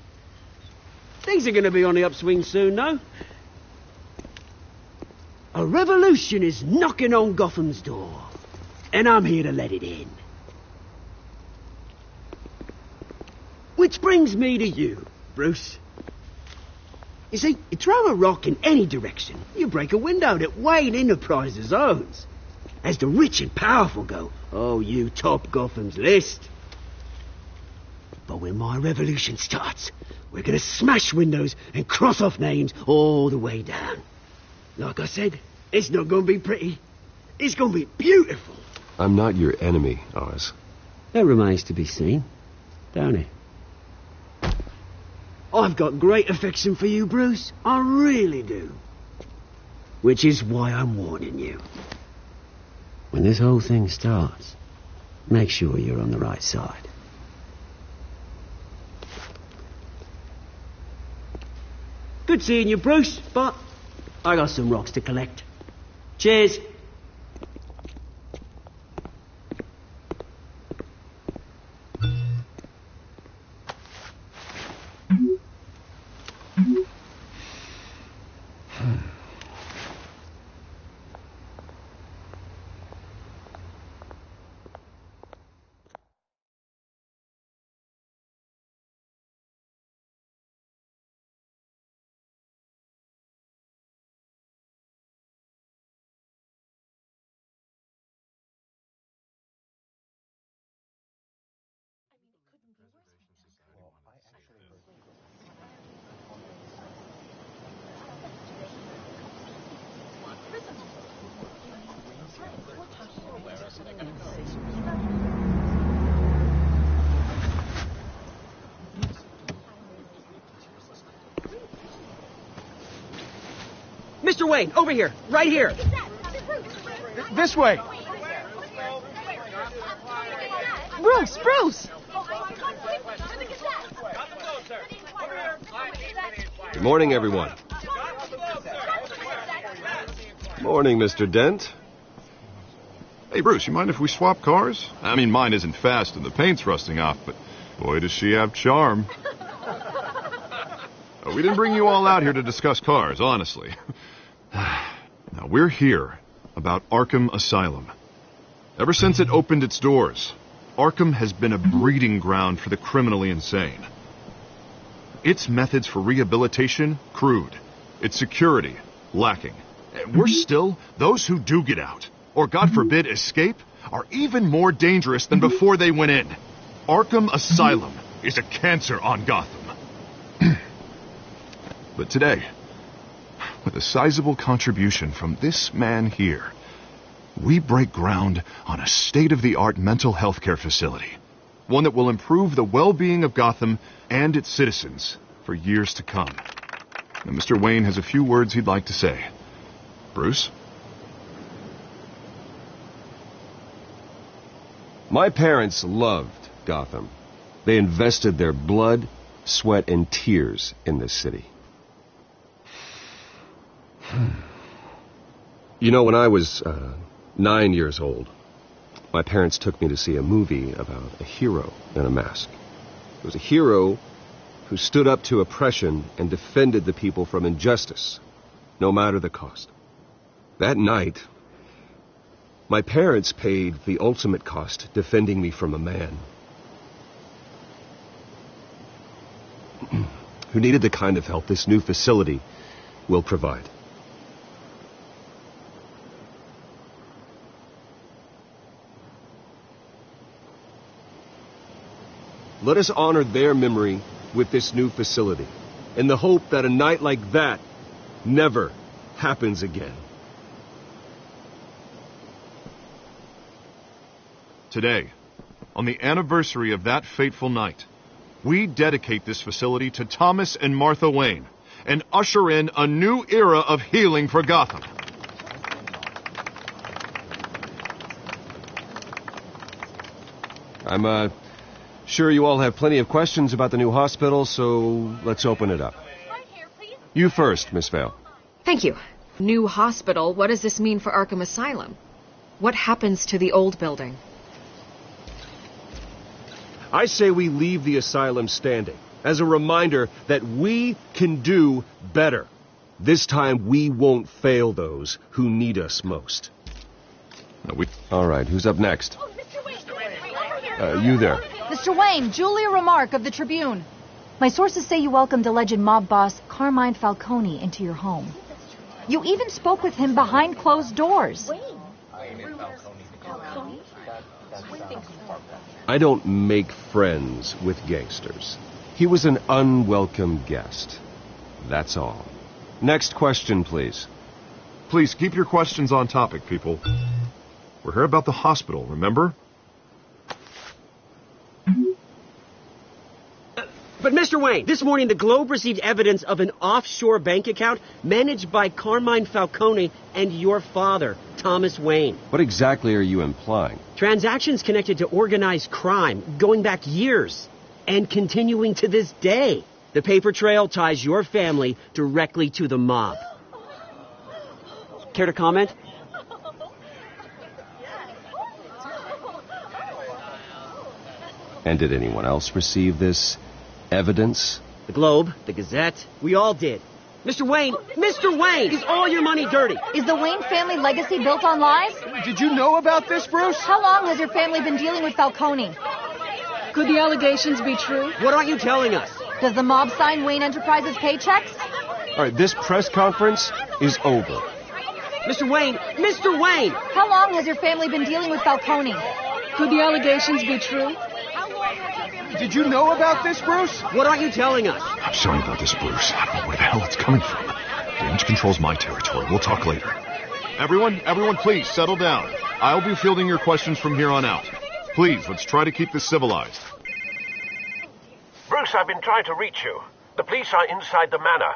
[SPEAKER 2] Things are going to be on the upswing soon, though. A revolution is knocking on Gotham's door. And I'm here to let it in. Which brings me to you, Bruce. You see, you throw a rock in any direction, you break a window that Wayne Enterprises owns. As the rich and powerful go, oh, you top Gotham's list. But when my revolution starts, we're going to smash windows and cross off names all the way down. Like I said, it's not going to be pretty. It's going to be beautiful.
[SPEAKER 8] I'm not your enemy, Oz.
[SPEAKER 2] That remains to be seen, don't it? I've got great affection for you, Bruce. I really do. Which is why I'm warning you. When this whole thing starts, make sure you're on the right side. Good seeing you, Bruce, but I got some rocks to collect. Cheers. Mr. Wayne, over here. Right here.
[SPEAKER 3] This way.
[SPEAKER 1] Bruce!
[SPEAKER 8] Morning, everyone. Morning, Mr. Dent.
[SPEAKER 9] Hey, Bruce, you mind if we swap cars? I mean, mine isn't fast and the paint's rusting off, but boy, does she have charm. We didn't bring you all out here to discuss cars, honestly. Now, we're here about Arkham Asylum. Ever since it opened its doors, Arkham has been a breeding ground for the criminally insane. Its methods for rehabilitation, crude. Its security, lacking. And worse still, those who do get out, or God forbid escape, are even more dangerous than before they went in. Arkham Asylum is a cancer on Gotham. But today, with a sizable contribution from this man here, we break ground on a state-of-the-art mental health care facility. One that will improve the well-being of Gotham and its citizens for years to come. Now, Mr. Wayne has a few words he'd like to say. Bruce?
[SPEAKER 8] My parents loved Gotham. They invested their blood, sweat, and tears in this city. You know, when I was 9 years old, my parents took me to see a movie about a hero in a mask. It was a hero who stood up to oppression and defended the people from injustice, no matter the cost. That night, my parents paid the ultimate cost defending me from a man who needed the kind of help this new facility will provide. Let us honor their memory with this new facility, in the hope that a night like that never happens again.
[SPEAKER 9] Today, on the anniversary of that fateful night, we dedicate this facility to Thomas and Martha Wayne and usher in a new era of healing for Gotham.
[SPEAKER 8] I'm sure you all have plenty of questions about the new hospital, so let's open it up. You first, Miss Vale.
[SPEAKER 13] Thank you. New hospital, what does this mean for Arkham Asylum? What happens to the old building?
[SPEAKER 8] I say we leave the asylum standing as a reminder that we can do better. This time we won't fail those who need us most. All right, who's up next? You there.
[SPEAKER 14] Mr. Wayne, Julia Remark of the Tribune. My sources say you welcomed alleged mob boss Carmine Falcone into your home. You even spoke with him behind closed doors.
[SPEAKER 8] I don't make friends with gangsters. He was an unwelcome guest. That's all. Next question, please.
[SPEAKER 9] Please keep your questions on topic, people. We're here about the hospital, remember?
[SPEAKER 2] But Mr. Wayne, this morning the Globe received evidence of an offshore bank account managed by Carmine Falcone and your father, Thomas Wayne.
[SPEAKER 8] What exactly are you implying?
[SPEAKER 2] Transactions connected to organized crime going back years and continuing to this day. The paper trail ties your family directly to the mob. Care to comment?
[SPEAKER 8] And did anyone else receive this evidence?
[SPEAKER 2] The Globe, the Gazette, we all did. Mr. Wayne, is all your money dirty?
[SPEAKER 14] Is the Wayne family legacy built on lies?
[SPEAKER 3] Did you know about this, Bruce?
[SPEAKER 14] How long has your family been dealing with Falcone? Could the allegations be true?
[SPEAKER 2] What aren't you telling us?
[SPEAKER 14] Does the mob sign Wayne Enterprises paychecks?
[SPEAKER 8] All right, this press conference is over.
[SPEAKER 2] Mr. Wayne!
[SPEAKER 14] How long has your family been dealing with Falcone? Could the allegations be true?
[SPEAKER 3] Did you know about this, Bruce?
[SPEAKER 2] What aren't you telling us?
[SPEAKER 9] I'm sorry about this, Bruce. I don't know where the hell it's coming from. Damage control's my territory. We'll talk later. Everyone, please, settle down. I'll be fielding your questions from here on out. Please, let's try to keep this civilized.
[SPEAKER 15] Bruce, I've been trying to reach you. The police are inside the manor.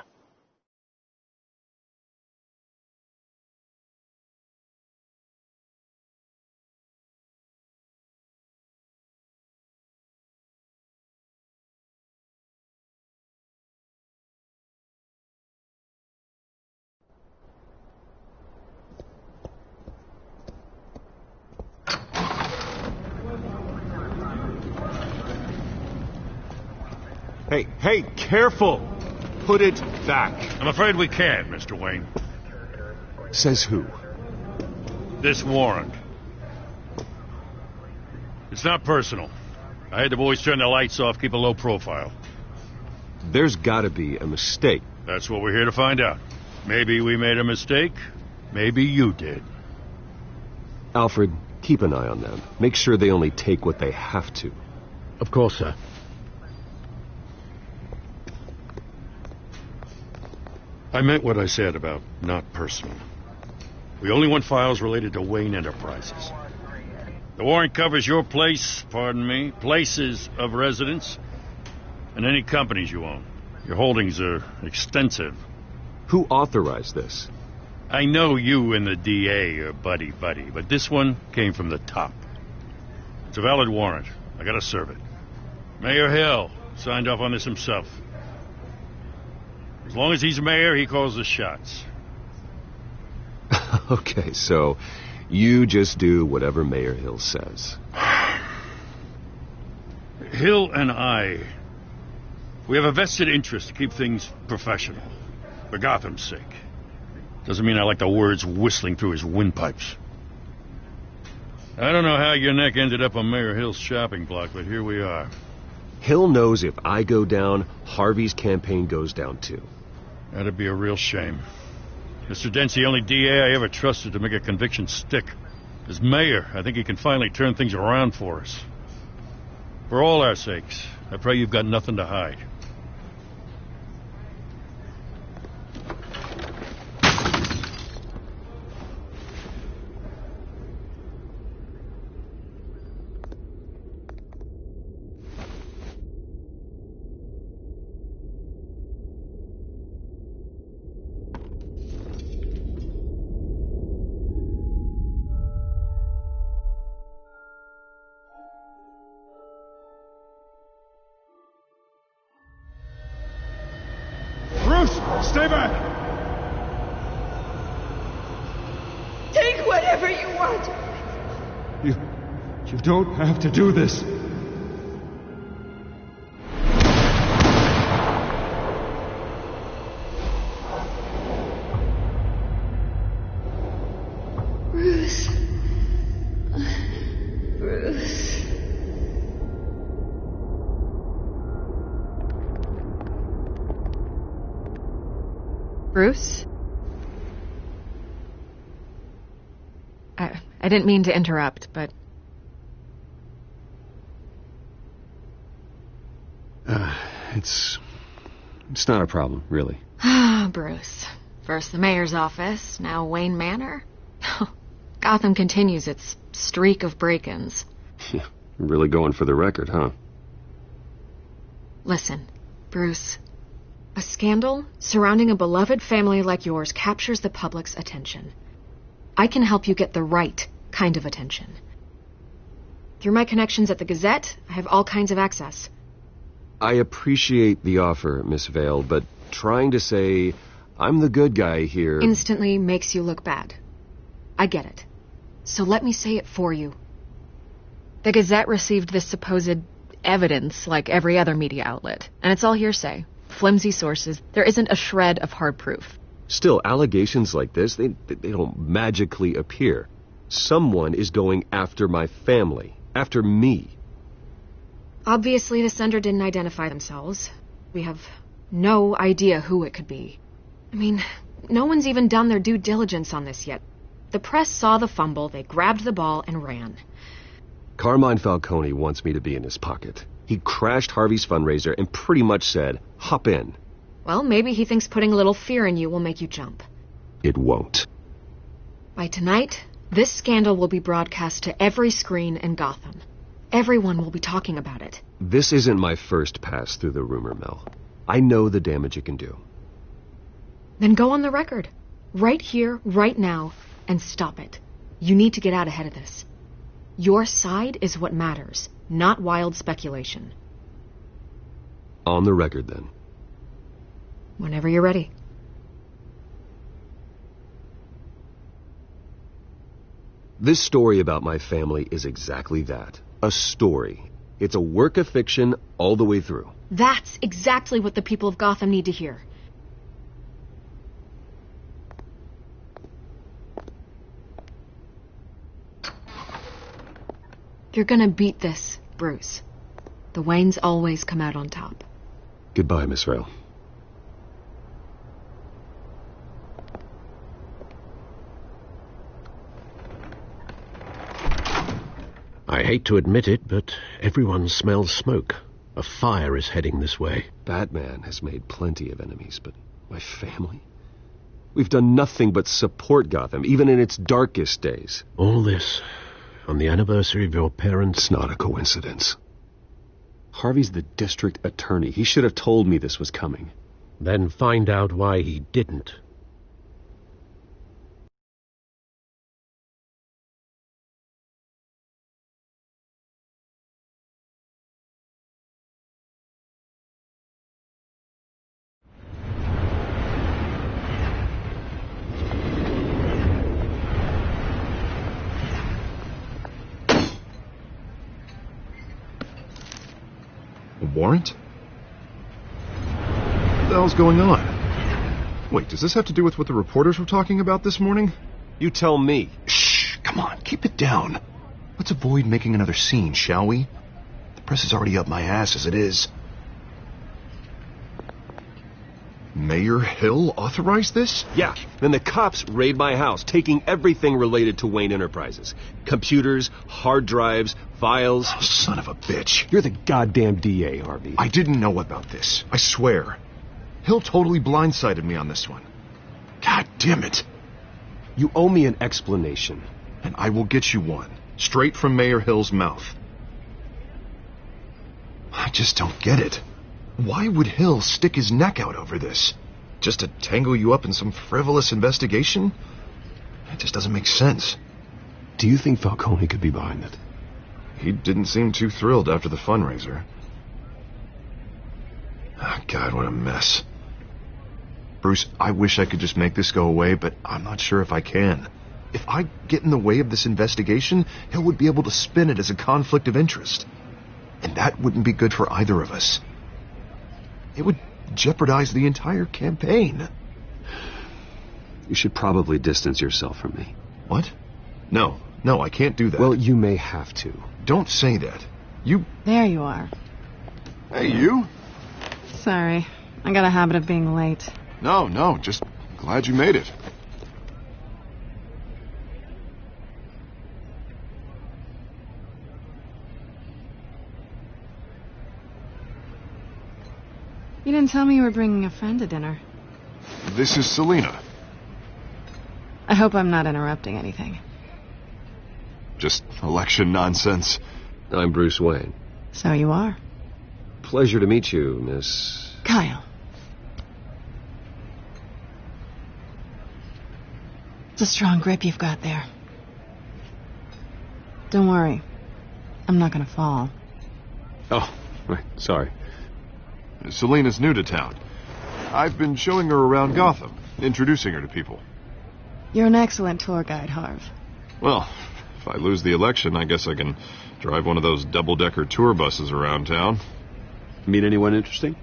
[SPEAKER 6] Hey, careful! Put it back.
[SPEAKER 5] I'm afraid we can't, Mr. Wayne.
[SPEAKER 6] Says who?
[SPEAKER 5] This warrant. It's not personal. I had the boys turn the lights off, keep a low profile.
[SPEAKER 8] There's gotta be a mistake.
[SPEAKER 5] That's what we're here to find out. Maybe we made a mistake. Maybe you did.
[SPEAKER 8] Alfred, keep an eye on them. Make sure they only take what they have to.
[SPEAKER 7] Of course, sir.
[SPEAKER 5] I meant what I said about not personal. We only want files related to Wayne Enterprises. The warrant covers your place, places of residence, and any companies you own. Your holdings are extensive.
[SPEAKER 8] Who authorized this?
[SPEAKER 5] I know you and the DA are buddy-buddy, but this one came from the top. It's a valid warrant. I gotta serve it. Mayor Hill signed off on this himself. As long as he's mayor, he calls the shots.
[SPEAKER 8] Okay, so you just do whatever Mayor Hill says.
[SPEAKER 5] Hill and we have a vested interest to keep things professional. For Gotham's sake. Doesn't mean I like the words whistling through his windpipes. I don't know how your neck ended up on Mayor Hill's shopping block, but here we are.
[SPEAKER 8] Hill knows if I go down, Harvey's campaign goes down too.
[SPEAKER 5] That'd be a real shame. Mr. Dent's the only DA I ever trusted to make a conviction stick. As mayor, I think he can finally turn things around for us. For all our sakes, I pray you've got nothing to hide.
[SPEAKER 6] Stay back!
[SPEAKER 10] Take whatever you want.
[SPEAKER 6] You don't have to do this.
[SPEAKER 10] Bruce. Bruce.
[SPEAKER 13] Bruce? I didn't mean to interrupt, but...
[SPEAKER 8] It's not a problem, really.
[SPEAKER 13] Ah, Bruce. First the mayor's office, now Wayne Manor. Gotham continues its streak of break-ins.
[SPEAKER 8] Yeah, really going for the record, huh?
[SPEAKER 13] Listen, Bruce. A scandal surrounding a beloved family like yours captures the public's attention. I can help you get the right kind of attention. Through my connections at the Gazette, I have all kinds of access.
[SPEAKER 8] I appreciate the offer, Miss Vale, but trying to say I'm the good guy here...
[SPEAKER 13] instantly makes you look bad. I get it. So let me say it for you. The Gazette received this supposed evidence like every other media outlet, and it's all hearsay. Flimsy sources. There isn't a shred of hard proof.
[SPEAKER 8] Still, allegations like this, they don't magically appear. Someone is going after my family, after me.
[SPEAKER 13] Obviously, the sender didn't identify themselves. We have no idea who it could be. I mean, no one's even done their due diligence on this yet. The press saw the fumble, they grabbed the ball and ran.
[SPEAKER 8] Carmine Falcone wants me to be in his pocket. He crashed Harvey's fundraiser and pretty much said, hop in.
[SPEAKER 13] Well, maybe he thinks putting a little fear in you will make you jump.
[SPEAKER 8] It won't.
[SPEAKER 13] By tonight, this scandal will be broadcast to every screen in Gotham. Everyone will be talking about it.
[SPEAKER 8] This isn't my first pass through the rumor mill. I know the damage it can do.
[SPEAKER 13] Then go on the record. Right here, right now, and stop it. You need to get out ahead of this. Your side is what matters, not wild speculation.
[SPEAKER 8] On the record, then.
[SPEAKER 13] Whenever you're ready.
[SPEAKER 8] This story about my family is exactly that. A story. It's a work of fiction all the way through.
[SPEAKER 13] That's exactly what the people of Gotham need to hear. You're gonna beat this, Bruce. The Waynes always come out on top.
[SPEAKER 6] Goodbye, Miss Rail.
[SPEAKER 7] I hate to admit it, but everyone smells smoke. A fire is heading this way.
[SPEAKER 6] Batman has made plenty of enemies, but my family? We've done nothing but support Gotham, even in its darkest days.
[SPEAKER 7] All this on the anniversary of your parents'...
[SPEAKER 6] It's not a coincidence. Harvey's the district attorney. He should have told me this was coming.
[SPEAKER 7] Then find out why he didn't.
[SPEAKER 9] Warrant? What the hell's going on? Wait, does this have to do with what the reporters were talking about this morning?
[SPEAKER 6] You tell me.
[SPEAKER 9] Shh, come on, keep it down. Let's avoid making another scene, shall we? The press is already up my ass as it is. Mayor Hill authorized this?
[SPEAKER 6] Yeah, then the cops raid my house, taking everything related to Wayne Enterprises. Computers, hard drives, files.
[SPEAKER 9] Oh, son of a bitch.
[SPEAKER 6] You're the goddamn DA, Harvey.
[SPEAKER 9] I didn't know about this. I swear. Hill totally blindsided me on this one. God damn it.
[SPEAKER 6] You owe me an explanation.
[SPEAKER 9] And I will get you one. Straight from Mayor Hill's mouth. I just don't get it. Why would Hill stick his neck out over this? Just to tangle you up in some frivolous investigation? It just doesn't make sense.
[SPEAKER 6] Do you think Falcone could be behind it?
[SPEAKER 9] He didn't seem too thrilled after the fundraiser. Oh, God, what a mess. Bruce, I wish I could just make this go away, but I'm not sure if I can. If I get in the way of this investigation, Hill would be able to spin it as a conflict of interest. And that wouldn't be good for either of us. It would jeopardize the entire campaign.
[SPEAKER 6] You should probably distance yourself from me.
[SPEAKER 9] What? No, I can't do that.
[SPEAKER 6] Well, you may have to.
[SPEAKER 9] Don't say that. You...
[SPEAKER 1] There you are.
[SPEAKER 9] Hey, you?
[SPEAKER 1] Sorry. I got a habit of being late.
[SPEAKER 9] No, just glad you made it.
[SPEAKER 1] You didn't tell me you were bringing a friend to dinner.
[SPEAKER 9] This is Selina.
[SPEAKER 1] I hope I'm not interrupting anything.
[SPEAKER 9] Just election nonsense.
[SPEAKER 6] I'm Bruce Wayne.
[SPEAKER 1] So you are.
[SPEAKER 6] Pleasure to meet you, Miss...
[SPEAKER 1] Kyle. It's a strong grip you've got there. Don't worry. I'm not gonna fall.
[SPEAKER 6] Oh, right. Sorry.
[SPEAKER 9] Selina's new to town. I've been showing her around Gotham, introducing her to people.
[SPEAKER 1] You're an excellent tour guide, Harv.
[SPEAKER 9] Well, if I lose the election, I guess I can drive one of those double-decker tour buses around town.
[SPEAKER 6] Meet anyone interesting?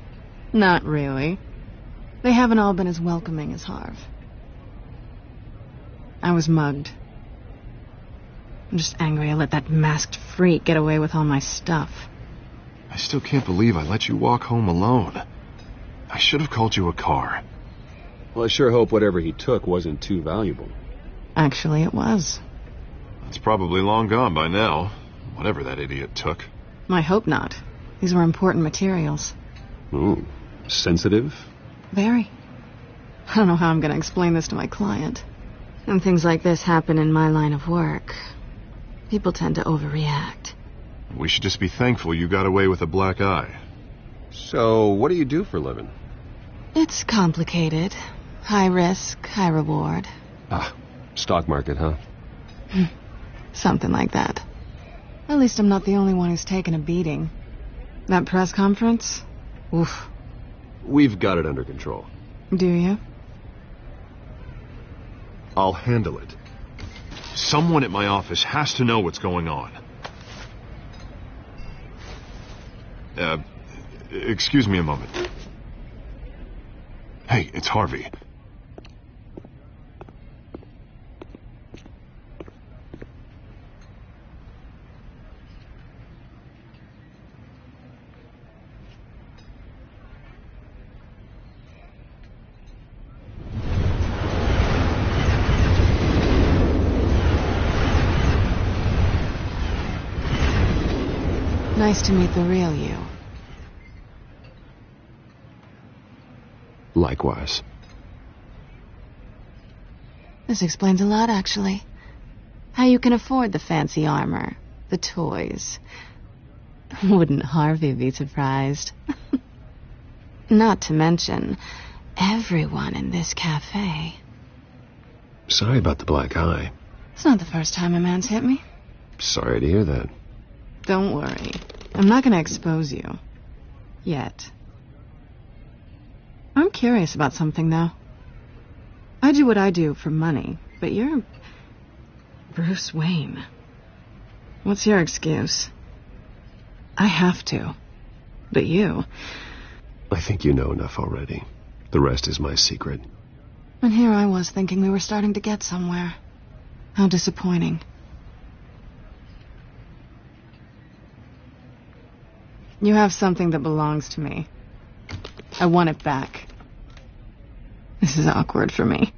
[SPEAKER 1] Not really. They haven't all been as welcoming as Harv. I was mugged. I'm just angry I let that masked freak get away with all my stuff.
[SPEAKER 9] I still can't believe I let you walk home alone. I should have called you a car.
[SPEAKER 6] Well, I sure hope whatever he took wasn't too valuable.
[SPEAKER 1] Actually, it was.
[SPEAKER 9] It's probably long gone by now, whatever that idiot took.
[SPEAKER 1] I hope not. These were important materials.
[SPEAKER 6] Ooh, sensitive?
[SPEAKER 1] Very. I don't know how I'm going to explain this to my client. When things like this happen in my line of work, people tend to overreact.
[SPEAKER 9] We should just be thankful you got away with a black eye.
[SPEAKER 6] So, what do you do for a living?
[SPEAKER 1] It's complicated. High risk, high reward.
[SPEAKER 6] Ah, stock market, huh?
[SPEAKER 1] Something like that. At least I'm not the only one who's taken a beating. That press conference? Oof.
[SPEAKER 6] We've got it under control.
[SPEAKER 1] Do you?
[SPEAKER 9] I'll handle it. Someone at my office has to know what's going on. Excuse me a moment. Hey, it's Harvey.
[SPEAKER 1] Nice to meet the real you.
[SPEAKER 6] Likewise.
[SPEAKER 1] This explains a lot, actually. How you can afford the fancy armor, the toys. Wouldn't Harvey be surprised? Not to mention, everyone in this cafe.
[SPEAKER 6] Sorry about the black eye.
[SPEAKER 1] It's not the first time a man's hit me.
[SPEAKER 6] Sorry to hear that.
[SPEAKER 1] Don't worry. I'm not gonna expose you. Yet. I'm curious about something, though. I do what I do for money, but you're Bruce Wayne. What's your excuse? I have to. But you...
[SPEAKER 6] I think you know enough already. The rest is my secret.
[SPEAKER 1] And here I was thinking we were starting to get somewhere. How disappointing. You have something that belongs to me. I want it back. This is awkward for me.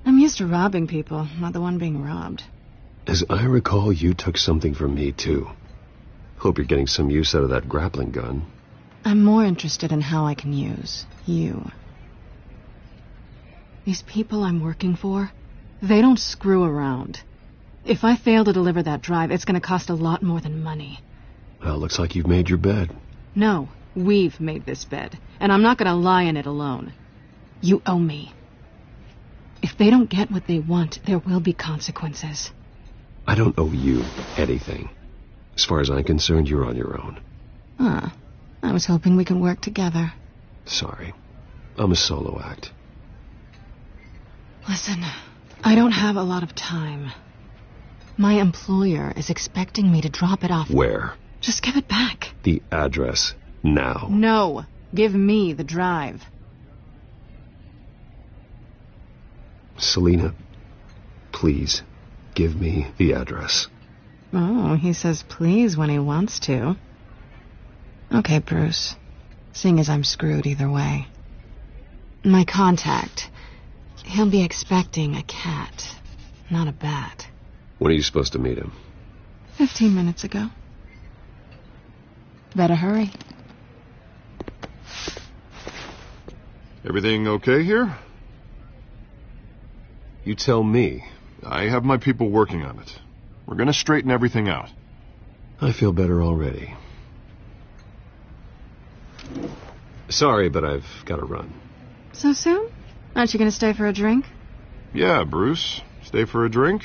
[SPEAKER 1] I'm used to robbing people, not the one being robbed.
[SPEAKER 6] As I recall, you took something from me, too. Hope you're getting some use out of that grappling gun.
[SPEAKER 1] I'm more interested in how I can use you. These people I'm working for, they don't screw around. If I fail to deliver that drive, it's going to cost a lot more than money.
[SPEAKER 6] Well, looks like you've made your bed.
[SPEAKER 1] No, we've made this bed, and I'm not going to lie in it alone. You owe me. If they don't get what they want, there will be consequences.
[SPEAKER 6] I don't owe you anything. As far as I'm concerned, you're on your own.
[SPEAKER 1] I was hoping we could work together.
[SPEAKER 6] Sorry. I'm a solo act.
[SPEAKER 1] Listen, I don't have a lot of time. My employer is expecting me to drop it off.
[SPEAKER 6] Where?
[SPEAKER 1] Just give it back.
[SPEAKER 6] The address, now.
[SPEAKER 1] No, give me the drive.
[SPEAKER 6] Selina, please, give me the address.
[SPEAKER 1] Oh, he says please when he wants to. Okay, Bruce. Seeing as I'm screwed either way. My contact, he'll be expecting a cat, not a bat.
[SPEAKER 6] When are you supposed to meet him?
[SPEAKER 1] 15 minutes ago. Better hurry.
[SPEAKER 9] Everything okay here?
[SPEAKER 6] You tell me.
[SPEAKER 9] I have my people working on it. We're gonna straighten everything out.
[SPEAKER 6] I feel better already. Sorry, but I've got to run.
[SPEAKER 1] So soon? Aren't you going to stay for a drink?
[SPEAKER 9] Yeah, Bruce. Stay for a drink?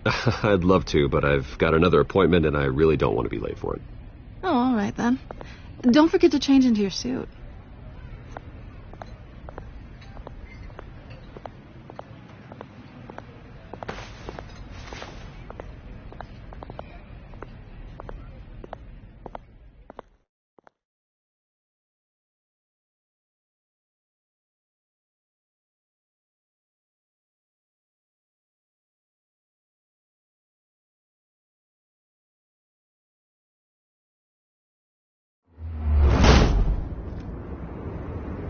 [SPEAKER 6] I'd love to, but I've got another appointment and I really don't want to be late for it.
[SPEAKER 1] Oh, all right then. Don't forget to change into your suit.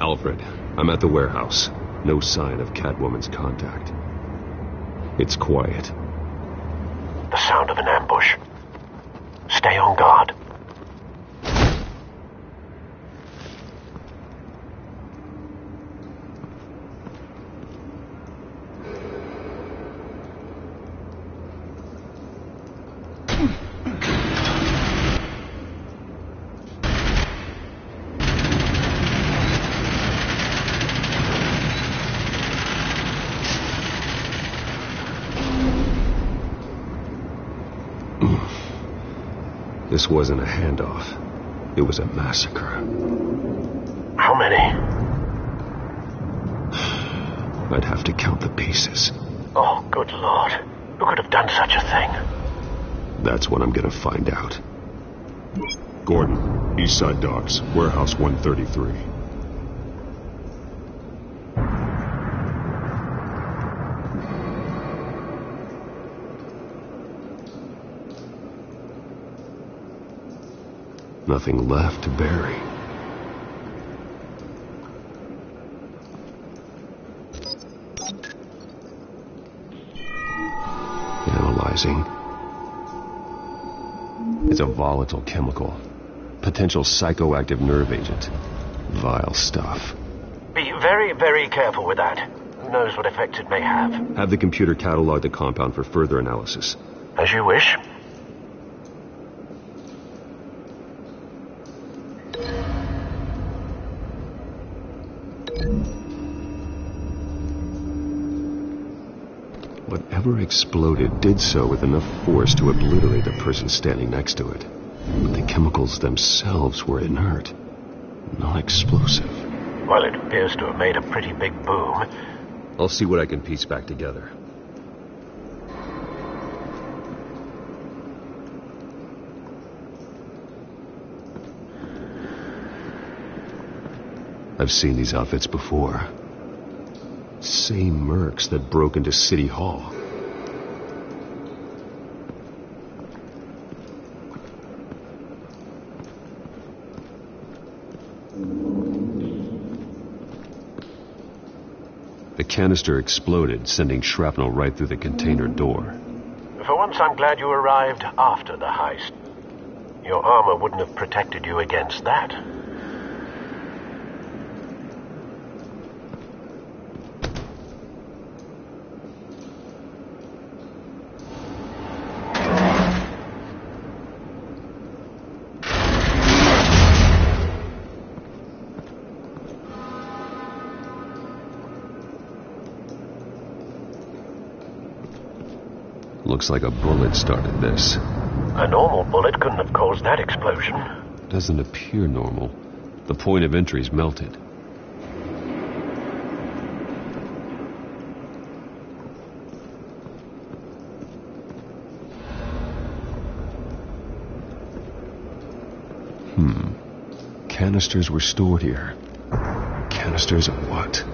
[SPEAKER 6] Alfred, I'm at the warehouse. No sign of Catwoman's contact. It's quiet.
[SPEAKER 15] The sound of an ambush. Stay on guard.
[SPEAKER 6] This wasn't a handoff. It was a massacre.
[SPEAKER 15] How many?
[SPEAKER 6] I'd have to count the pieces.
[SPEAKER 15] Oh, good Lord. Who could have done such a thing?
[SPEAKER 6] That's what I'm gonna find out. Gordon, East Side Docks, Warehouse 133. Nothing left to bury. Analyzing. It's a volatile chemical. Potential psychoactive nerve agent. Vile stuff.
[SPEAKER 15] Be very, very careful with that. Who knows what effects it may have.
[SPEAKER 6] Have the computer catalog the compound for further analysis.
[SPEAKER 15] As you wish.
[SPEAKER 6] Whatever exploded did so with enough force to obliterate the person standing next to it. But the chemicals themselves were inert, not explosive.
[SPEAKER 15] Well, it appears to have made a pretty big boom.
[SPEAKER 6] I'll see what I can piece back together. I've seen these outfits before. Same mercs that broke into City Hall. The canister exploded, sending shrapnel right through the container door.
[SPEAKER 15] For once, I'm glad you arrived after the heist. Your armor wouldn't have protected you against that.
[SPEAKER 6] Looks like a bullet started this.
[SPEAKER 15] A normal bullet couldn't have caused that explosion.
[SPEAKER 6] Doesn't appear normal. The point of entry's melted. Canisters were stored here. Canisters of what?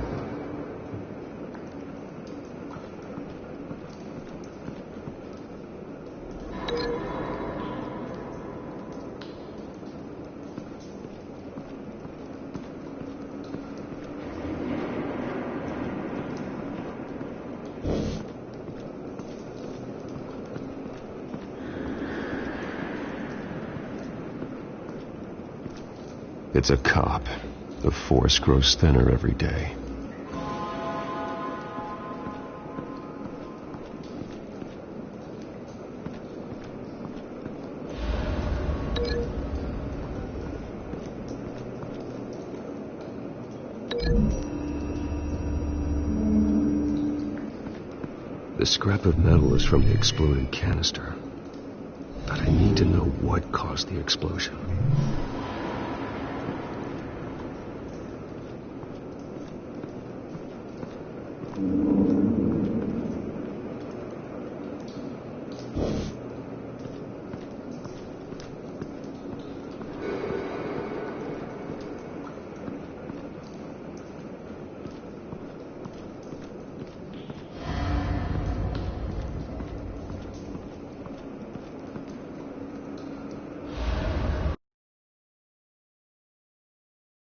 [SPEAKER 6] It's a cop. The force grows thinner every day. The scrap of metal is from the exploded canister. But I need to know what caused the explosion.